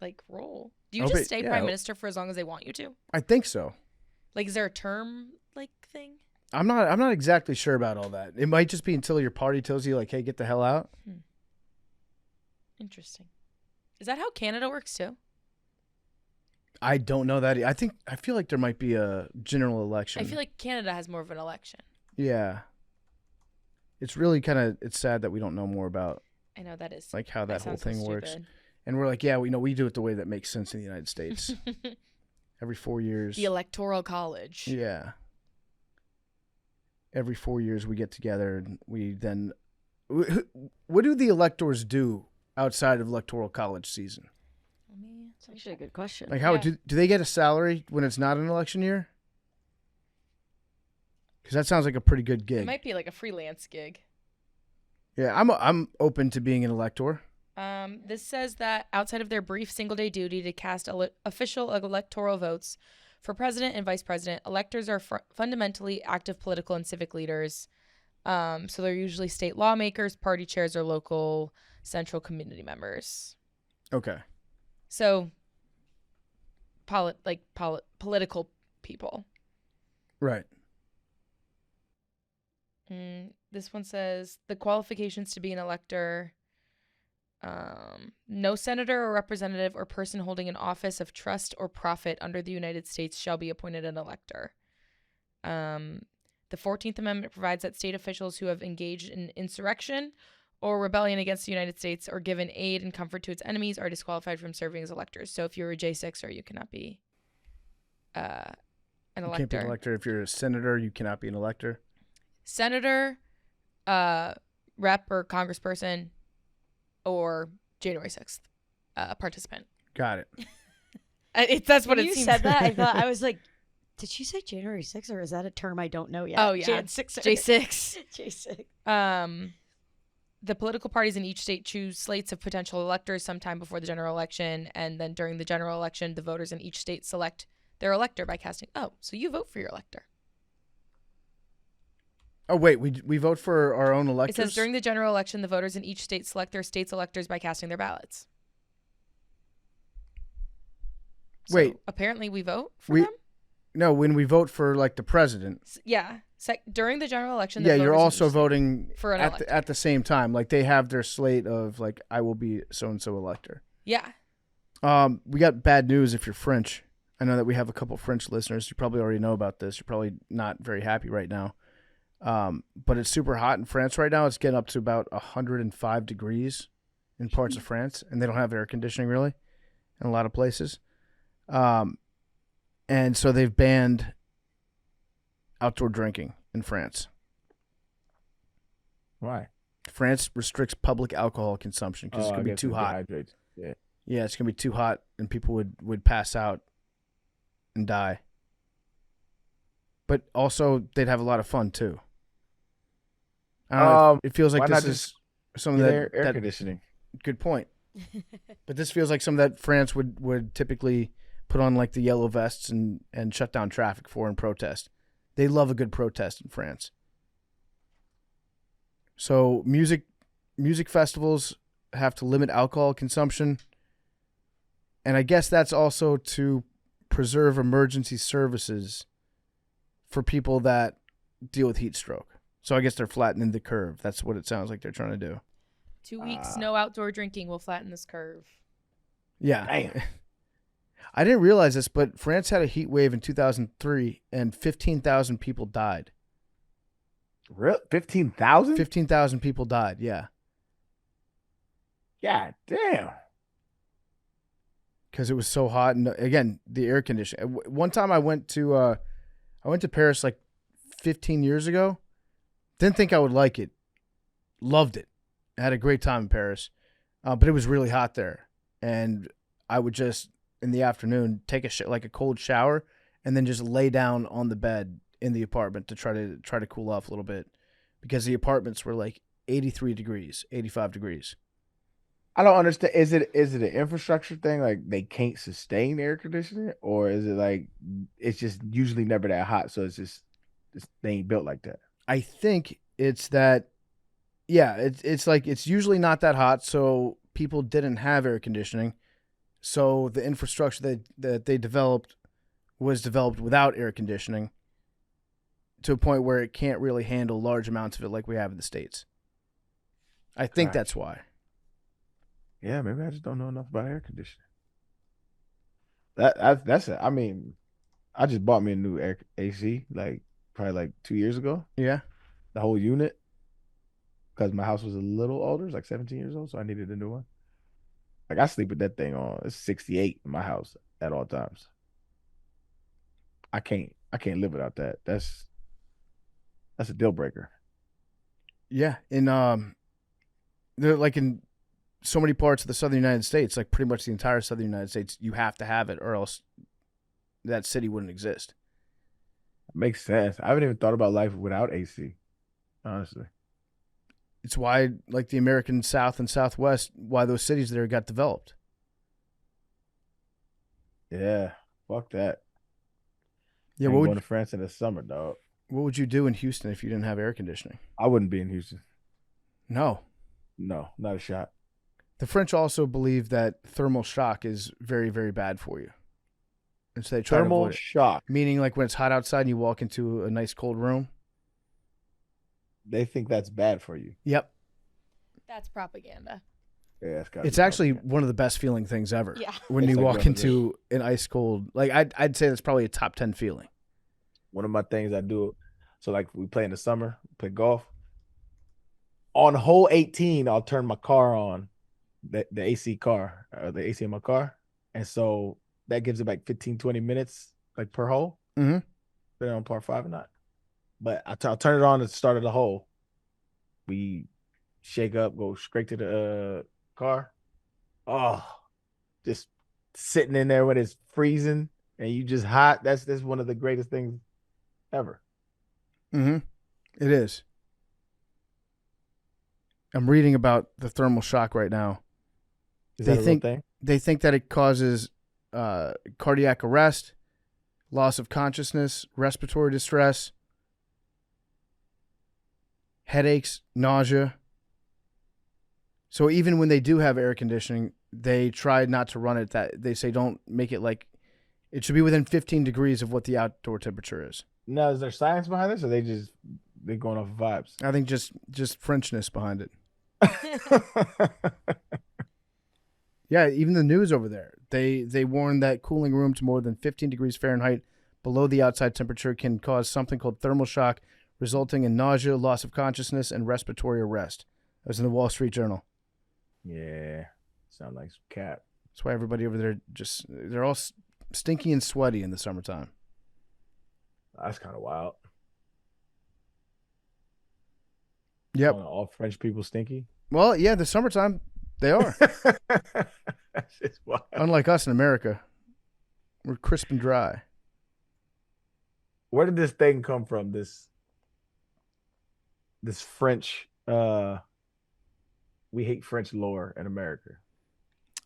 like role. Do you just stay prime minister for as long as they want you to? I think so. Like, is there a term like thing? I'm not exactly sure about all that. It might just be until your party tells you like, hey, get the hell out. Interesting. Is that how Canada works too? I don't know that. I feel like there might be a general election. I feel like Canada has more of an election. Yeah. It's really it's sad that we don't know more about. I know that is like how that whole thing works. And we're like, yeah, we do it the way that makes sense in the United States. Every 4 years. The Electoral College. Yeah. Every 4 years we get together and what do the electors do outside of Electoral College season? That's actually a good question. Like how do they get a salary when it's not an election year? Because that sounds like a pretty good gig. It might be like a freelance gig. Yeah, I'm open to being an elector. This says that outside of their brief single-day duty to cast official electoral votes for president and vice president, electors are fundamentally active political and civic leaders. So they're usually state lawmakers, party chairs, or local central community members. Okay. So, political people. Right. This one says the qualifications to be an elector. No senator or representative or person holding an office of trust or profit under the United States shall be appointed an elector. The 14th Amendment provides that state officials who have engaged in insurrection or rebellion against the United States or given aid and comfort to its enemies are disqualified from serving as electors. So if you're a J6er, you cannot be an elector. You can't be an elector. If you're a senator, you cannot be an elector. Senator, rep or congressperson, or January 6th participant. Got it. That's what when it you seems. said that, I thought I was like, did she say January 6th or is that a term I don't know yet? Oh yeah, J6. J6. The political parties in each state choose slates of potential electors sometime before the general election, and then during the general election, the voters in each state select their elector by casting. Oh, so you vote for your elector. Oh wait, we vote for our own electors? It says during the general election, the voters in each state select their state's electors by casting their ballots. So wait, apparently we vote for them? No, when we vote for like the president. Yeah. During the general election. Yeah, you're also voting for at the same time. Like they have their slate of like, I will be so-and-so elector. Yeah. We got bad news if you're French. I know that we have a couple French listeners. You probably already know about this. You're probably not very happy right now. But it's super hot in France right now. It's getting up to about 105 degrees in parts of France, and they don't have air conditioning really in a lot of places. And so they've banned outdoor drinking in France. Why? France restricts public alcohol consumption because it's I gonna be guess too it hot. dehydrates. Yeah. Yeah, it's gonna be too hot, and people would pass out and die. But also, they'd have a lot of fun too. I don't know. It feels like why this not is some of Get that air that conditioning. good point. But this feels like some that France would typically put on like the yellow vests and shut down traffic for and protest. They love a good protest in France. So music festivals have to limit alcohol consumption. And I guess that's also to preserve emergency services for people that deal with heat stroke. So I guess they're flattening the curve. That's what it sounds like they're trying to do. 2 weeks, no outdoor drinking will flatten this curve. Yeah. Damn. I didn't realize this, but France had a heat wave in 2003 and 15,000 people died. Real 15,000? 15,000 people died, yeah. God damn. Because it was so hot. And again, the air conditioning. One time I went to Paris like 15 years ago. Didn't think I would like it. Loved it. I had a great time in Paris. But it was really hot there. And I would just, in the afternoon, take a cold shower and then just lay down on the bed in the apartment to try to cool off a little bit. Because the apartments were like 83 degrees, 85 degrees. I don't understand. Is it an infrastructure thing? Like they can't sustain air conditioning, or is it like it's just usually never that hot, so they ain't built like that? I think it's that. Yeah, it's like it's usually not that hot, so people didn't have air conditioning, so the infrastructure that they developed was developed without air conditioning, to a point where it can't really handle large amounts of it like we have in the States. I think Gotcha. that's why. Yeah, maybe I just don't know enough about air conditioning. That's it. I mean, I just bought me a new AC probably like 2 years ago. Yeah. The whole unit, because my house was a little older, it's like 17 years old, so I needed a new one. Like I sleep with that thing on. It's 68 in my house at all times. I can't live without that. That's a deal breaker. Yeah, they're like in so many parts of the southern United States, like pretty much the entire southern United States, you have to have it, or else that city wouldn't exist. Makes sense. I haven't even thought about life without AC, honestly. It's why, like the American South and Southwest, why those cities there got developed. Yeah, fuck that. Yeah, I'm going to France in the summer, dog. What would you do in Houston if you didn't have air conditioning? I wouldn't be in Houston. No, not a shot. The French also believe that thermal shock is very, very bad for you. And so they try thermal to avoid shock. it. Meaning like when it's hot outside and you walk into a nice cold room. They think that's bad for you. Yep. That's propaganda. Yeah, it's actually one of the best feeling things ever. Yeah. When you walk into an ice cold, like I'd say that's probably a top 10 feeling. One of my things I do, so like we play in the summer, play golf. On hole 18, I'll turn my car on, the AC car, the AC in my car. And so that gives it like 15, 20 minutes like per hole. Mm-hmm. Depending on par 5 or not. But I'll turn it on at the start of the hole. We shake up, go straight to the car. Oh, just sitting in there when it's freezing and you just hot. That's one of the greatest things ever. Mm-hmm. It is. I'm reading about the thermal shock right now. Is that a real thing? They think that it causes cardiac arrest, loss of consciousness, respiratory distress, headaches, nausea. So even when they do have air conditioning, they try not to run it. That they say don't make it like it should be within 15 degrees of what the outdoor temperature is. Now, is there science behind this, or they going off of vibes? I think just Frenchness behind it. Yeah, even the news over there, they warn that cooling rooms more than 15 degrees Fahrenheit below the outside temperature can cause something called thermal shock, resulting in nausea, loss of consciousness, and respiratory arrest. That was in the Wall Street Journal. Yeah, sound like some cap. That's why everybody over there they're all stinky and sweaty in the summertime. That's kind of wild. Yep. All French people stinky. Well, yeah, the summertime they are. That's just wild. Unlike us in America, we're crisp and dry. Where did this thing come from? This French we hate French lore in America.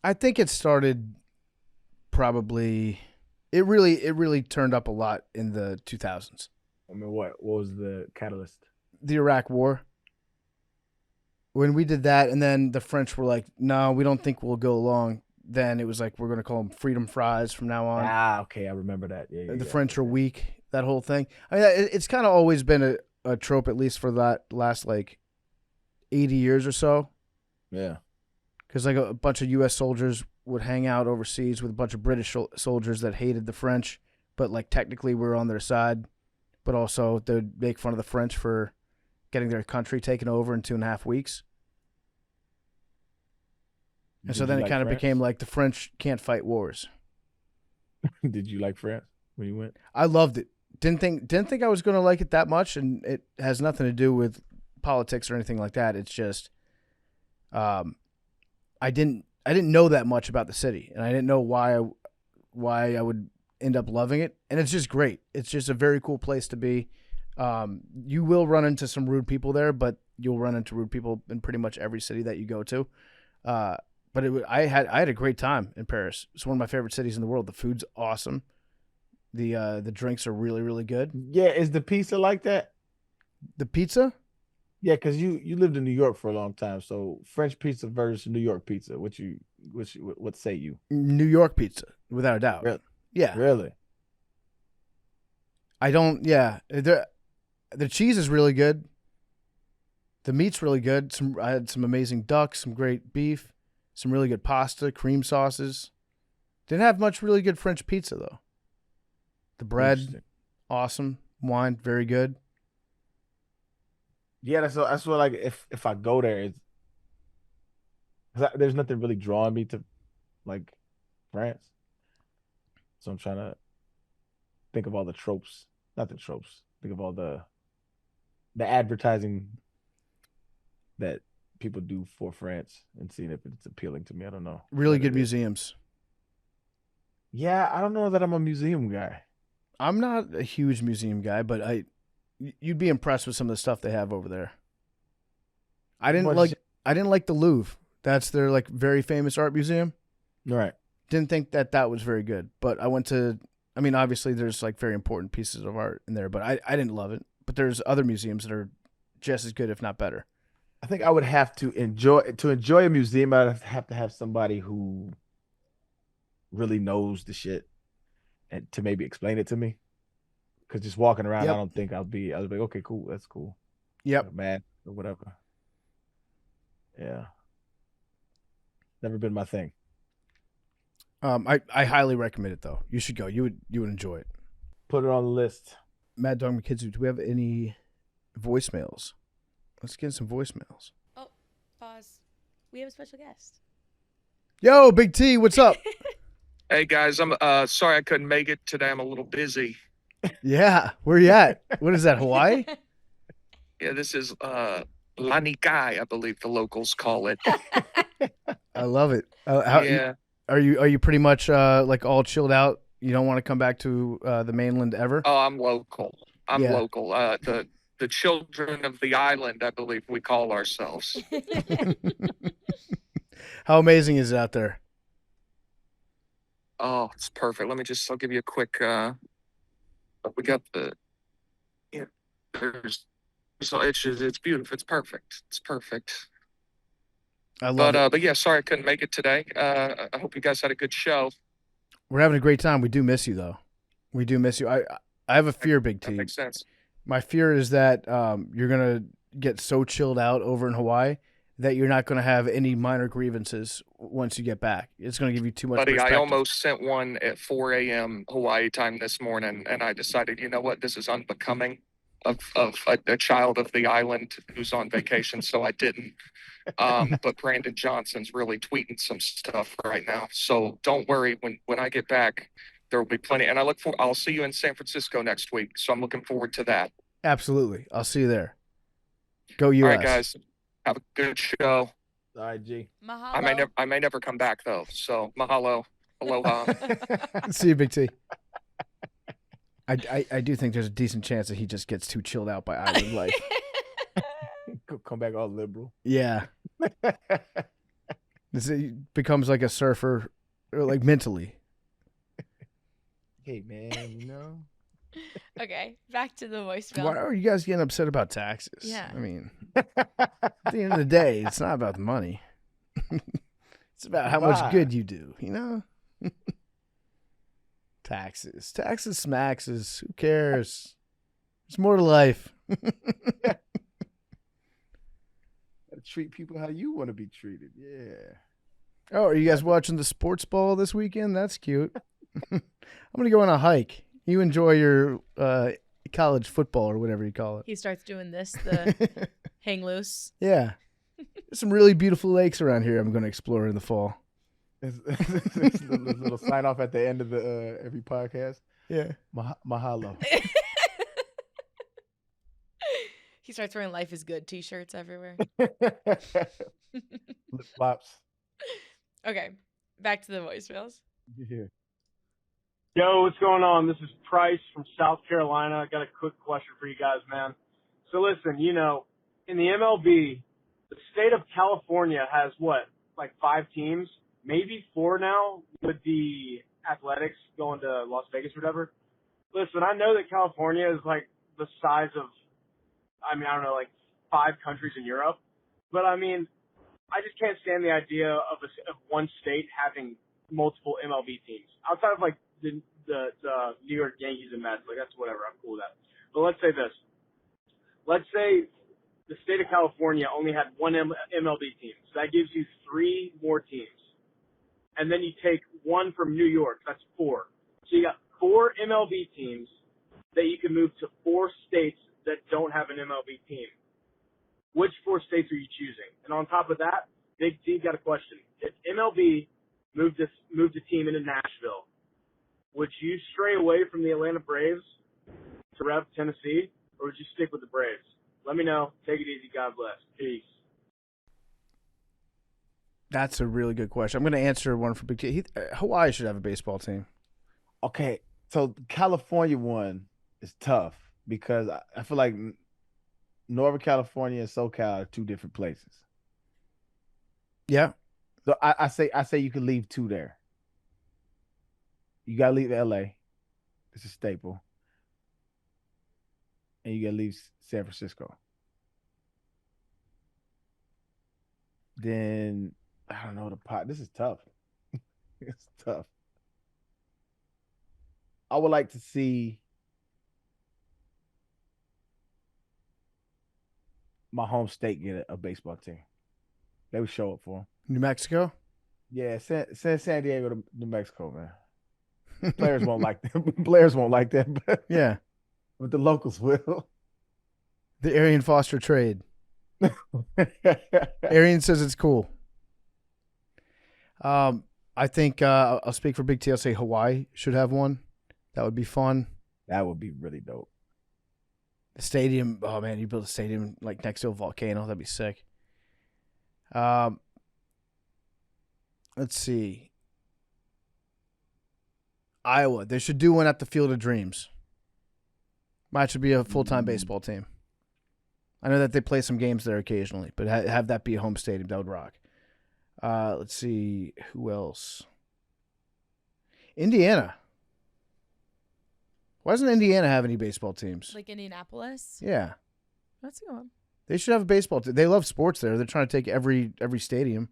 I think it started probably. It really turned up a lot in the 2000s. I mean, what was the catalyst? The Iraq War. When we did that, and then the French were like, "No, we don't think we'll go along." Then it was like, we're going to call them freedom fries from now on. Ah, okay, I remember that. Yeah, The French are weak. That whole thing. I mean, it's kind of always been a trope, at least for that last like 80 years or so. Yeah. Because like a bunch of U.S. soldiers would hang out overseas with a bunch of British soldiers that hated the French, but like technically we're on their side. But also they'd make fun of the French for getting their country taken over in 2.5 weeks. And so then it kind of became like the French can't fight wars. Did you like France when you went? I loved it. Didn't think I was going to like it that much, and it has nothing to do with politics or anything like that. It's just, I didn't know that much about the city, and I didn't know why I would end up loving it. And it's just great. It's just a very cool place to be. You will run into some rude people there, but you'll run into rude people in pretty much every city that you go to. But I had a great time in Paris. It's one of my favorite cities in the world. The food's awesome. The drinks are really, really good. Yeah, is the pizza like that? The pizza? Yeah, because you lived in New York for a long time. So French pizza versus New York pizza. What say you? New York pizza, without a doubt. Really? Yeah. Really? I don't. Yeah. The cheese is really good. The meat's really good. I had some amazing duck, some great beef, some really good pasta, cream sauces. Didn't have much really good French pizza though. The bread, awesome. Wine, very good. Yeah, that's what like if I go there, there's nothing really drawing me to like France. So I'm trying to think of all the tropes, not the tropes. Think of all the advertising that people do for France and seeing if it's appealing to me. I don't know. Really good museums. Yeah, I don't know that I'm a museum guy. I'm not a huge museum guy, but you'd be impressed with some of the stuff they have over there. I didn't like the Louvre. That's their like very famous art museum. Right. Didn't think that was very good. But I went to, I mean, obviously there's like very important pieces of art in there, but I didn't love it. But there's other museums that are just as good, if not better. I think I would have to enjoy a museum. I'd have to have somebody who really knows the shit and to maybe explain it to me. Because just walking around, Yep. I don't think I was like, okay, cool, that's cool. Yep. Man, or whatever. Yeah. Never been my thing. I highly recommend it though. You should go. You would enjoy it. Put it on the list. Mad Dog McKidsey, do we have any voicemails? Let's get some voicemails. Oh, pause. We have a special guest. Yo, Big T, what's up? Hey guys, I'm sorry I couldn't make it today. I'm a little busy. Yeah, where you at? What is that, Hawaii? Yeah, this is Lanikai, I believe the locals call it. I love it. Yeah. Are you pretty much like all chilled out? You don't want to come back to the mainland ever? Oh, I'm local. I'm Yeah. local. The children of the island, I believe we call ourselves. How amazing is it out there? Oh, it's perfect. I'll give you a quick we got so it's beautiful. It's perfect. It's perfect. I love it. But yeah, sorry I couldn't make it today. I hope you guys had a good show. We're having a great time. We do miss you though. We do miss you. I have a fear, Big That T. makes sense. My fear is that you're gonna get so chilled out over in Hawaii that you're not gonna have any minor grievances once you get back. It's gonna give you too much Buddy, perspective. I almost sent one at 4 a.m. Hawaii time this morning, and I decided, you know what, this is unbecoming of a child of the island who's on vacation, so I didn't. But Brandon Johnson's really tweeting some stuff right now, so don't worry. When I get back, there will be plenty, and I'll see you in San Francisco next week, so I'm looking forward to that. Absolutely. I'll see you there. Go US. All right, guys. Have a good show. All right, G. Mahalo. I may never come back though. So mahalo, aloha. See you, Big T. I do think there's a decent chance that he just gets too chilled out by island life. Come back all liberal. Yeah. He becomes like a surfer, or like mentally. Hey, man, you know. Okay, back to the voicemail. Why are you guys getting upset about taxes? Yeah. I mean, at the end of the day, it's not about the money. It's about how much good you do, you know? Taxes, smaxes. Who cares? There's more to life. Gotta treat people how you want to be treated. Yeah. Oh, are you guys watching the sports ball this weekend? That's cute. I'm gonna go on a hike. You enjoy your college football or whatever you call it. He starts doing this, the hang loose. Yeah. There's some really beautiful lakes around here I'm going to explore in the fall. It's a little sign off at the end of the every podcast. Yeah. Mahalo. He starts wearing "Life is Good" t-shirts everywhere. Flip flops. Okay, back to the voicemails. Yeah. Yo, what's going on? This is Price from South Carolina. I got a quick question for you guys, man. So listen, you know, in the MLB, the state of California has what, like 5 teams, maybe 4 now, with the Athletics going to Las Vegas or whatever. Listen, I know that California is like the size of, I don't know, like 5 countries in Europe. But I mean, I just can't stand the idea of one state having multiple MLB teams. Outside of like the New York Yankees and Mets, like that's whatever, I'm cool with that. But let's say this. Let's say the state of California only had one MLB team. So that gives you 3 more teams. And then you take 1 from New York. That's 4. So you got 4 MLB teams that you can move to 4 states that don't have an MLB team. Which 4 states are you choosing? And on top of that, Big T got a question. If MLB moved a team into Nashville, would you stray away from the Atlanta Braves to rep Tennessee, or would you stick with the Braves? Let me know. Take it easy. God bless. Peace. That's a really good question. I'm going to answer one for Big T. Hawaii should have a baseball team. Okay, so California one is tough because I feel like Northern California and SoCal are 2 different places. Yeah. So I say you can leave 2 there. You gotta leave LA. It's a staple. And you gotta leave San Francisco. Then I don't know this is tough. It's tough. I would like to see my home state get a baseball team. They would show up for them. New Mexico? Yeah, send San Diego to New Mexico, man. Players won't like that. Players won't like that, but Yeah. But the locals will. The Arian Foster trade. Arian says it's cool. I think I'll speak for Big T. I'll say Hawaii should have one. That would be fun. That would be really dope. The stadium, oh man, you build a stadium like next to a volcano. That'd be sick. Let's see. Iowa, they should do one at the Field of Dreams. Might should be a full-time baseball team. I know that they play some games there occasionally, but have that be a home stadium. That would rock. Let's see. Who else? Indiana. Why doesn't Indiana have any baseball teams? Like Indianapolis? Yeah. That's a good one. They should have a baseball team. They love sports there. They're trying to take every stadium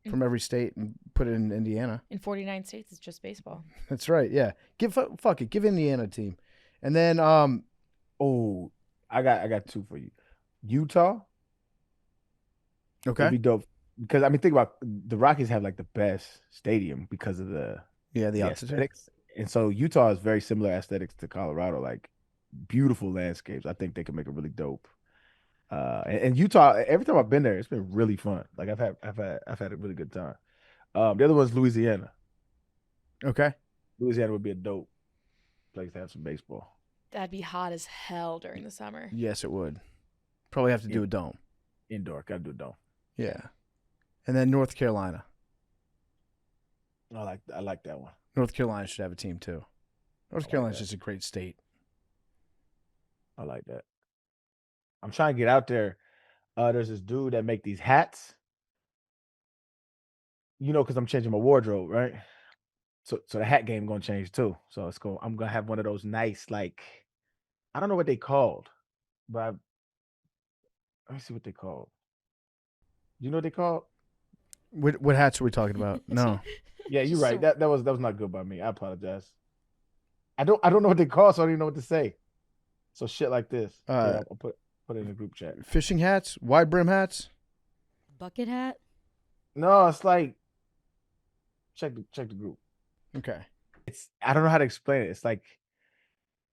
from every state and put it in Indiana. In 49 states, it's just baseball. That's right. Yeah. Fuck it. Give Indiana a team. And then I got 2 for you. Utah. Okay. Would be dope. Because think about the Rockies have like the best stadium because of the aesthetics. And so Utah is very similar aesthetics to Colorado, like beautiful landscapes. I think they can make a really dope. And Utah, every time I've been there, it's been really fun. Like I've had a really good time. The other one's Louisiana. Okay. Louisiana would be a dope place to have some baseball. That'd be hot as hell during the summer. Yes, it would. Probably have to do a dome. Indoor. Got to do a dome. Yeah. And then North Carolina. I like that one. North Carolina should have a team too. North Carolina's just a great state. I like that. I'm trying to get out there. There's this dude that make these hats. Because I'm changing my wardrobe, right? So the hat game gonna change too. So I'm gonna have one of those nice, like, I don't know what they called, but let me see what they called. You know what they called? What hats are we talking about? No. Yeah, you're right. That was not good by me. I apologize. I don't know what they call, so I don't even know what to say. So shit like this. I'll put it in the group chat. Fishing hats, wide brim hats, bucket hat. No, it's like check the group. Okay. I don't know how to explain it. It's like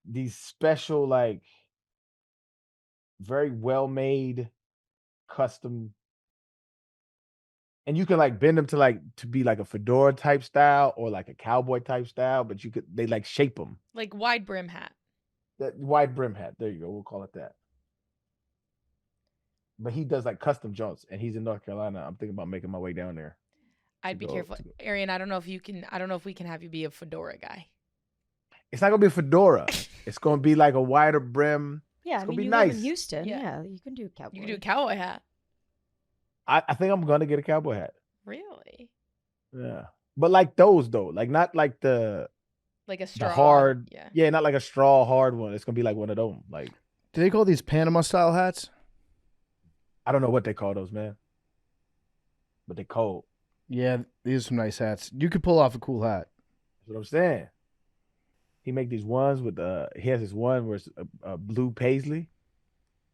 these special, like, very well made, custom, and you can like bend them to be like a fedora type style or like a cowboy type style, but they like shape them like wide brim hat. That wide brim hat. There you go. We'll call it that. But he does like custom joints, and he's in North Carolina. I'm thinking about making my way down there. I'd be careful, Arian. I don't know if we can have you be a fedora guy. It's not gonna be a fedora. It's gonna be like a wider brim. Yeah, it's gonna be you nice. live in Houston. Yeah, you can do a cowboy. You can do a cowboy hat. I think I'm gonna get a cowboy hat. Really? Yeah, but like those though, like not like a straw hard. Yeah, not like a straw hard one. It's gonna be like one of them. Like, do they call these Panama style hats? I don't know what they call those, man. But they cold. Yeah, these are some nice hats. You could pull off a cool hat. That's what I'm saying. He make these ones with he has this one where it's a blue paisley.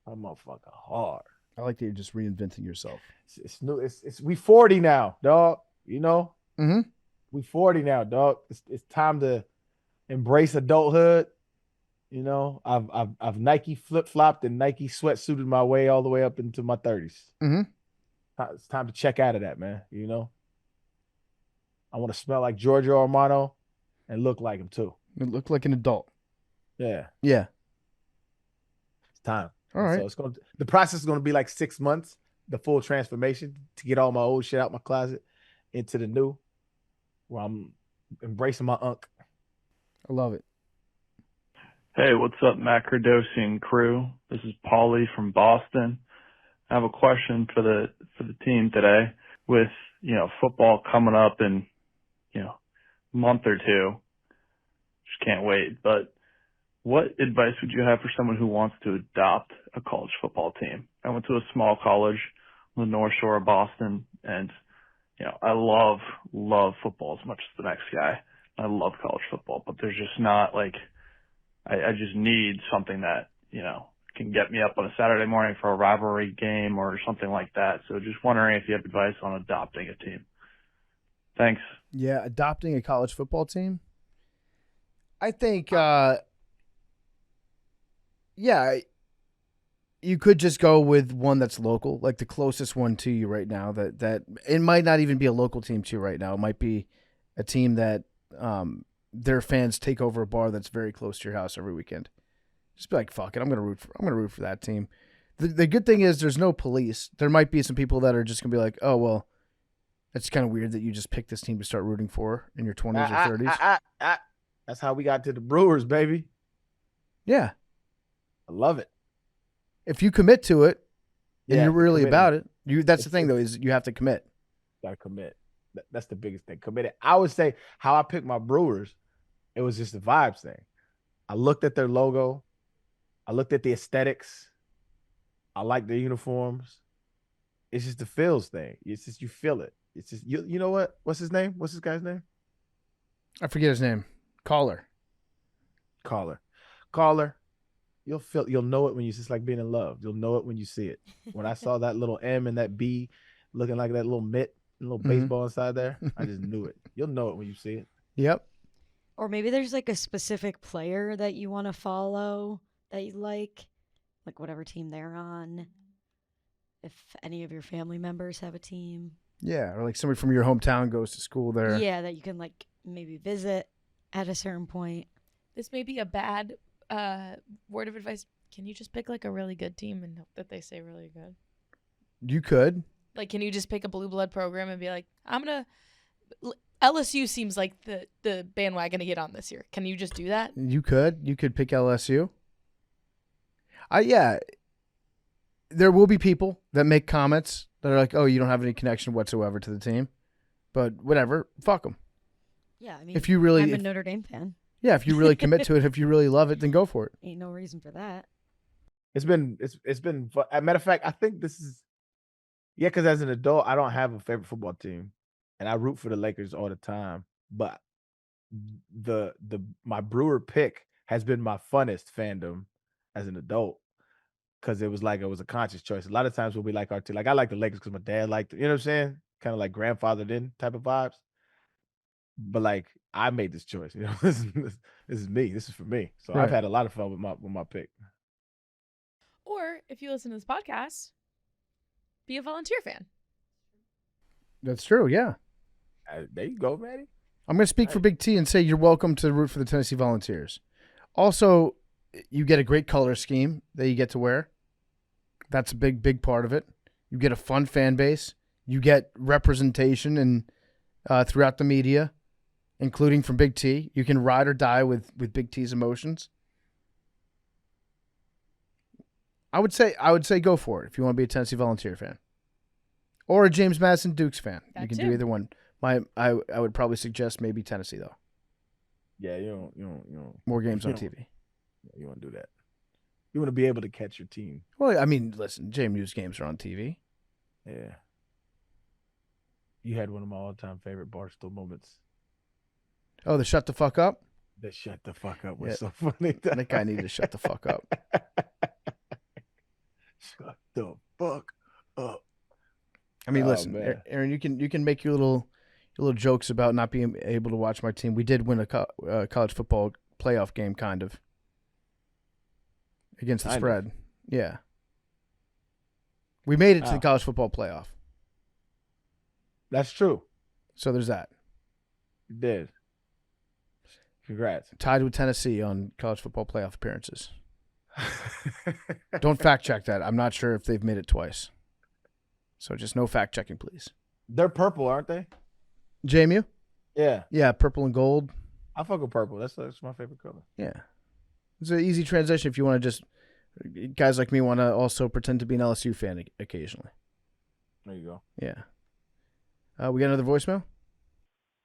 I'm motherfucking hard. I like that you're just reinventing yourself. It's new. We 40 now, dog. Mm-hmm. We 40 now, dog. It's time to embrace adulthood. I've Nike flip-flopped and Nike sweatsuited my way all the way up into my 30s. Mm-hmm. It's time to check out of that, man. I want to smell like Giorgio Armano and look like him too. And look like an adult. Yeah. Yeah. It's time. All right. So the process is going to be like 6 months, the full transformation to get all my old shit out my closet into the new, where I'm embracing my unk. I love it. Hey, what's up, Macrodosing crew? This is Paulie from Boston. I have a question for the team today. With football coming up in a month or two, just can't wait. But what advice would you have for someone who wants to adopt a college football team? I went to a small college on the North Shore of Boston, and I love football as much as the next guy. I love college football, but there's just not like. I just need something that, can get me up on a Saturday morning for a rivalry game or something like that. So just wondering if you have advice on adopting a team. Thanks. Yeah, adopting a college football team. I think, you could just go with one that's local, like the closest one to you right now. That it might not even be a local team to you right now. It might be a team that their fans take over a bar that's very close to your house every weekend. Just be like, fuck it, I'm gonna root for that team. The good thing is there's no police. There might be some people that are just gonna be like, oh well, it's kind of weird that you just picked this team to start rooting for in your 20s or 30s. That's how we got to the Brewers, baby. Yeah, I love it. If you commit to it and you're really committing. about it, that's the thing though, is you have to commit. Gotta commit. That's the biggest thing. Committed. I would say how I picked my Brewers, it was just the vibes thing. I looked at their logo. I looked at the aesthetics. I like their uniforms. It's just the feels thing. It's just you feel it. It's just you know what? What's his name? What's this guy's name? I forget his name. Caller. You'll know it when you just like being in love. You'll know it when you see it. When I saw that little M and that B looking like that little mitt, a little baseball inside there, I just knew it. You'll know it when you see it. Yep. Or maybe there's like a specific player that you want to follow that you like whatever team they're on. If any of your family members have a team. Yeah, or like somebody from your hometown goes to school there. Yeah, that you can like maybe visit at a certain point. This may be a bad word of advice Can you just pick like a really good team and hope that they say really good? You could. Like, can you just pick a blue blood program and be like, LSU seems like the bandwagon to get on this year. Can you just do that? You could. You could pick LSU. Yeah. There will be people that make comments that are like, "Oh, you don't have any connection whatsoever to the team," but whatever, fuck them. Yeah, I mean, if you really, I'm a Notre Dame fan. Yeah, if you really commit to it, if you really love it, then go for it. Ain't no reason for that. It's been fun. As a matter of fact, I think this is because as an adult, I don't have a favorite football team, and I root for the Lakers all the time. But my Brewer pick has been my funnest fandom as an adult because it was a conscious choice. A lot of times we'll be like our team. Like I like the Lakers because my dad liked it. You know what I'm saying? Kind of like grandfathered in type of vibes. But like I made this choice. You know, this is me. This is for me. So right. I've had a lot of fun with my pick. Or if you listen to this podcast, be a volunteer fan. That's true, yeah. There you go, Maddie. I'm going to speak for Big T and say you're welcome to root for the Tennessee Volunteers. Also, you get a great color scheme that you get to wear. That's a big, big part of it. You get a fun fan base. You get representation and throughout the media, including from Big T. You can ride or die with Big T's emotions. I would say go for it if you want to be a Tennessee Volunteer fan. Or a James Madison Dukes fan. That you can too. do either one. I would probably suggest maybe Tennessee though. Yeah, you don't more games on TV. You want to do that. You want to be able to catch your team. Well, I mean, listen, JMU's games are on TV. Yeah. You had one of my all-time favorite Barstool moments. Oh, the shut the fuck up? The shut the fuck up was so funny. That guy needed to shut the fuck up. Shut the fuck up. I mean, listen, man. Aaron, you can make your little jokes about not being able to watch my team. We did win a college football playoff game, kind of, against the spread. Yeah, we made it to the college football playoff. That's true. So there's that. You did. Congrats. Tied with Tennessee on college football playoff appearances. Don't fact check that. I'm not sure if they've made it twice. So just no fact checking, please. They're purple, aren't they? JMU? Yeah. Yeah, purple and gold. I fuck with purple. That's my favorite color. Yeah. It's an easy transition if you want to just, guys like me want to also pretend to be an LSU fan occasionally. There you go. Yeah. We got another voicemail?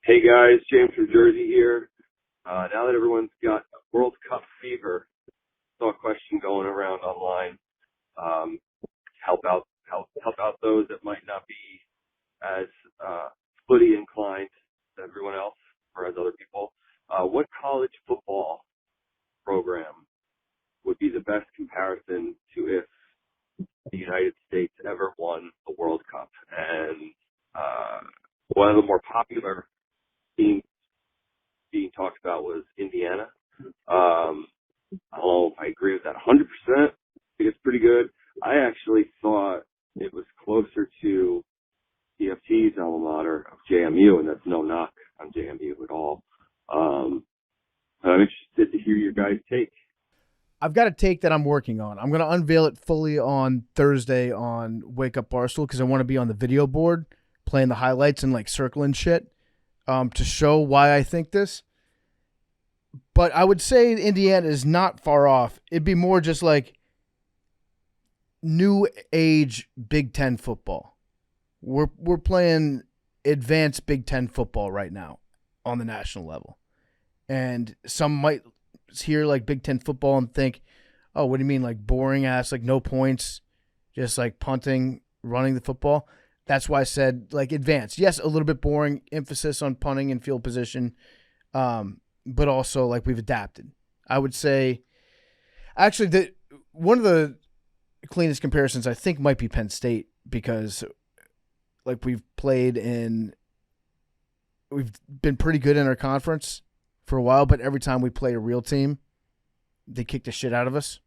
Hey guys, James from Jersey here. Now that everyone's got World Cup fever, saw a question going around online. Help out those that might not be as footy inclined as everyone else or as other people. What college football program would be the best comparison to if the United States ever won the World Cup? And one of the more popular teams being talked about was Indiana. I don't know if I agree with that 100%. I think it's pretty good. I actually thought it was closer to PFT's alma mater of JMU, and that's no knock on JMU at all. I'm interested to hear your guys' take. I've got a take that I'm working on. I'm going to unveil it fully on Thursday on Wake Up Barstool because I want to be on the video board playing the highlights and like circling shit to show why I think this. But I would say Indiana is not far off. It'd be more just like new age Big Ten football. We're playing advanced Big Ten football right now on the national level. And some might hear like Big Ten football and think, oh, what do you mean, like boring ass, like no points, just like punting, running the football? That's why I said like advanced. Yes, a little bit boring, emphasis on punting and field position, but also like we've adapted. I would say, actually, one of the cleanest comparisons I think might be Penn State because like we've been pretty good in our conference for a while, but every time we play a real team, they kick the shit out of us.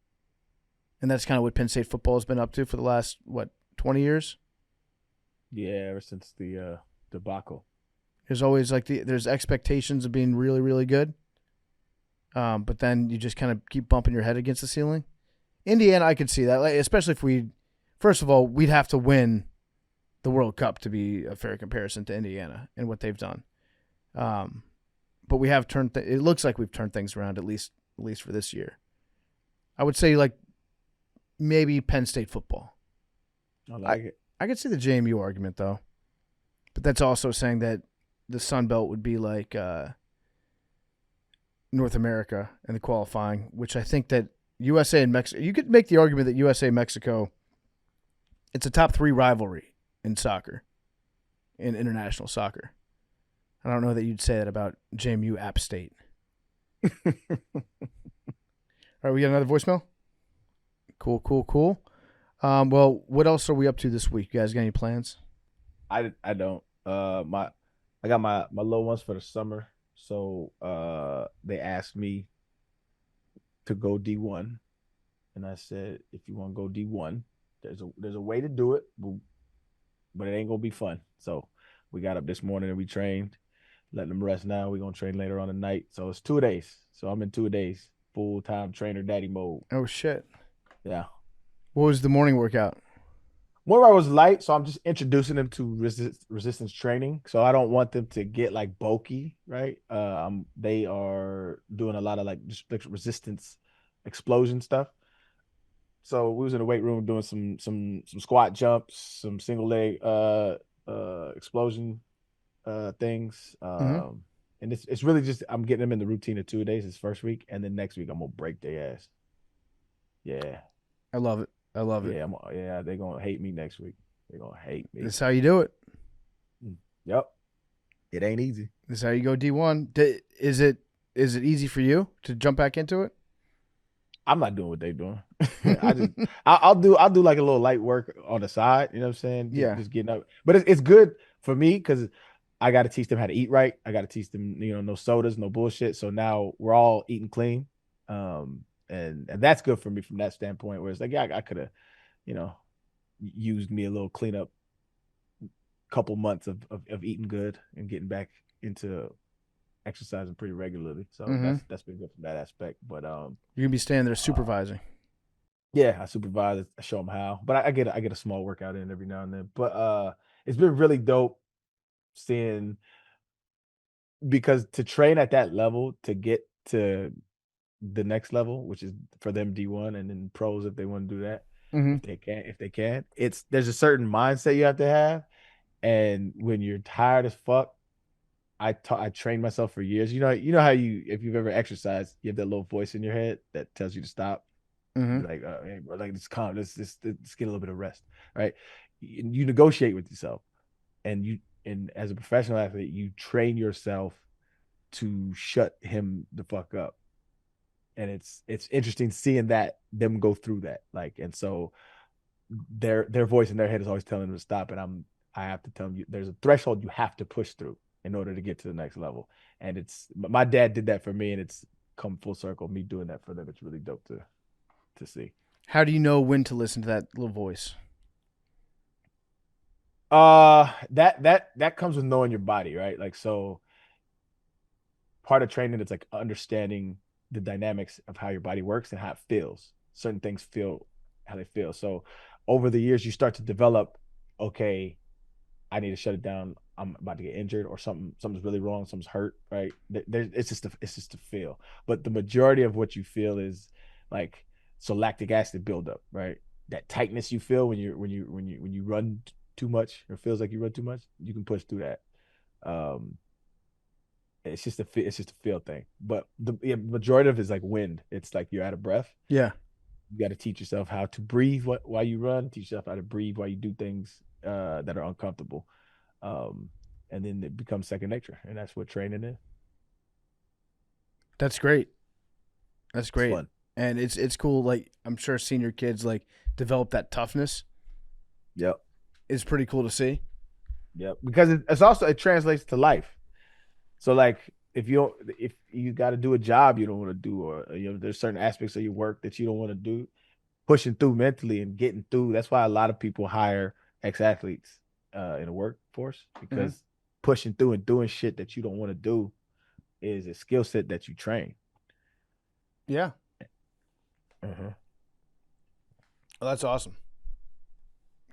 And that's kind of what Penn State football has been up to for the last, 20 years? Yeah, ever since the debacle. There's always like there's expectations of being really, really good. But then you just kind of keep bumping your head against the ceiling. Indiana, I could see that, like, especially if first of all, we'd have to win the World Cup to be a fair comparison to Indiana and what they've done. But we have it looks like we've turned things around, at least for this year. I would say like maybe Penn State football. I like it. I could see the JMU argument though, but that's also saying that the Sun Belt would be like North America in the qualifying, which I think that USA and Mexico. You could make the argument that USA Mexico, it's a top 3 rivalry in soccer, in international soccer. I don't know that you'd say that about JMU App State. All right, we got another voicemail? Cool. Well, what else are we up to this week? You guys got any plans? I don't. I got my little ones for the summer, so they asked me to go D1, and I said, if you want to go D1, there's a way to do it, but it ain't gonna be fun. So we got up this morning and we trained, letting them rest now. We're gonna train later on tonight. So it's 2 days. So I'm in 2 days, full-time trainer daddy mode. Oh shit. Yeah. What was the morning workout? Morning was light, so I'm just introducing them to resistance training. So I don't want them to get like bulky, right? They are doing a lot of like just resistance explosion stuff. So we was in the weight room doing some squat jumps, some single leg explosion things. And it's really just I'm getting them in the routine of 2 days. This first week, and then next week I'm gonna break their ass. Yeah, I love it. Yeah, they're gonna hate me next week. They're gonna hate me. That's how you do it. Yep. It ain't easy. This is how you go D1. Is it easy for you to jump back into it? I'm not doing what they're doing. I'll do like a little light work on the side. You know what I'm saying? Just getting up. But it's good for me because I got to teach them how to eat right. I got to teach them, no sodas, no bullshit. So now we're all eating clean. And that's good for me from that standpoint. Where it's like, I could have, used me a little cleanup couple months of eating good and getting back into exercising pretty regularly. So that's been good from that aspect. But you're gonna be staying there supervising. Yeah, I supervise. I show them how. But I get a small workout in every now and then. But it's been really dope seeing, because to train at that level to get to the next level, which is for them D1 and then pros if they want to do that, if they can, there's a certain mindset you have to have. And when you're tired as fuck, I trained myself for years. You know how if you've ever exercised, you have that little voice in your head that tells you to stop. Like, hey, bro, like, just calm. Let's get a little bit of rest, right? You negotiate with yourself, and as a professional athlete, you train yourself to shut him the fuck up. And it's interesting seeing them go through that, like, and so their voice in their head is always telling them to stop, and I have to tell them there's a threshold you have to push through in order to get to the next level. And my dad did that for me, and it's come full circle. Me doing that for them, it's really dope to see. How do you know when to listen to that little voice? That comes with knowing your body, right? Like, so part of training is like understanding the dynamics of how your body works and how it feels. Certain things feel how they feel. So over the years, you start to develop, okay, I need to shut it down. I'm about to get injured, or something's really wrong. Something's hurt, right? It's just a feel. But the majority of what you feel is like, so lactic acid buildup, right? That tightness you feel when you run too much, or feels like you run too much, you can push through that. It's just a feel thing. But the majority of it is like wind. It's like you're out of breath. Yeah. You got to teach yourself how to breathe while you run. Teach yourself how to breathe while you do things that are uncomfortable. And then it becomes second nature, and that's what training is. That's great. It's fun. And it's cool. Like, I'm sure senior kids like develop that toughness. Yep. It's pretty cool to see. Yep. Because it's also, it translates to life. So like, if you got to do a job you don't want to do, or there's certain aspects of your work that you don't want to do, pushing through mentally and getting through. That's why a lot of people hire ex-athletes in the workforce, because pushing through and doing shit that you don't want to do is a skill set that you train. Yeah. Oh, that's awesome.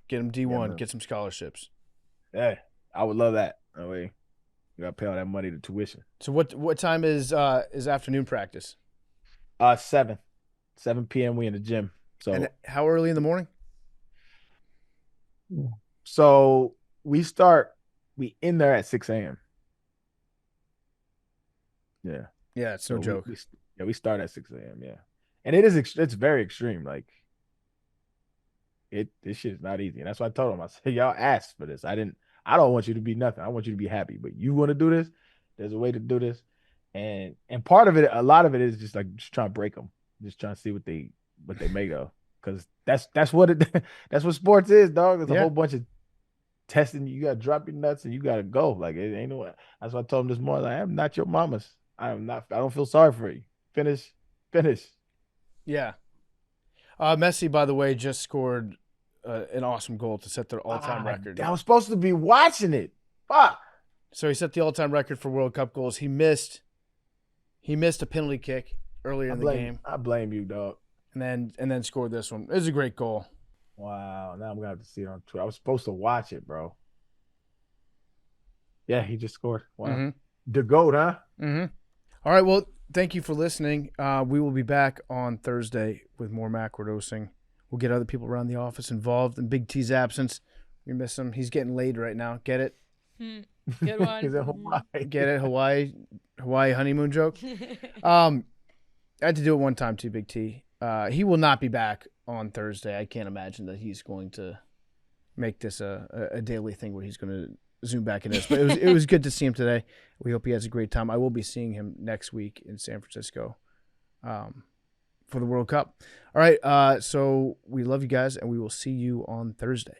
Get him D1. Yeah, get some scholarships. Yeah, I would love that. That way, you gotta pay all that money to tuition. So what time is afternoon practice? 7 p.m. We in the gym. So and how early in the morning? So we in there at 6 a.m. Yeah. Yeah, it's no joke. We start at 6 a.m. Yeah, and it's very extreme. Like this shit is not easy, and that's why I told him. I said, y'all asked for this. I don't want you to be nothing. I want you to be happy. But you want to do this? There's a way to do this, and part of it, a lot of it is just trying to break them, just trying to see what they make of, because that's what sports is, dog. There's a whole bunch of testing. You gotta drop your nuts and you gotta go. Like it ain't no. That's why I told him this morning. I am not your mama's. I am not. I don't feel sorry for you. Finish. Yeah. Messi, by the way, just scored an awesome goal to set their all-time record. I was supposed to be watching it. Fuck. So he set the all-time record for World Cup goals. He missed a penalty kick earlier in the game. I blame you, dog. And then scored this one. It was a great goal. Wow. Now I'm gonna have to see it on Twitter. I was supposed to watch it, bro. Yeah, he just scored. Wow. Mm-hmm. The GOAT, huh? Mm-hmm. All right. Well, thank you for listening. We will be back on Thursday with more macrodosing. We'll get other people around the office involved in Big T's absence. We miss him. He's getting laid right now. Get it? Good one. He's in Hawaii. Get it? Hawaii honeymoon joke. I had to do it one time too, Big T. He will not be back on Thursday. I can't imagine that he's going to make this a daily thing where he's going to zoom back into this. But it was good to see him today. We hope he has a great time. I will be seeing him next week in San Francisco for the World Cup. All right. So we love you guys, and we will see you on Thursday.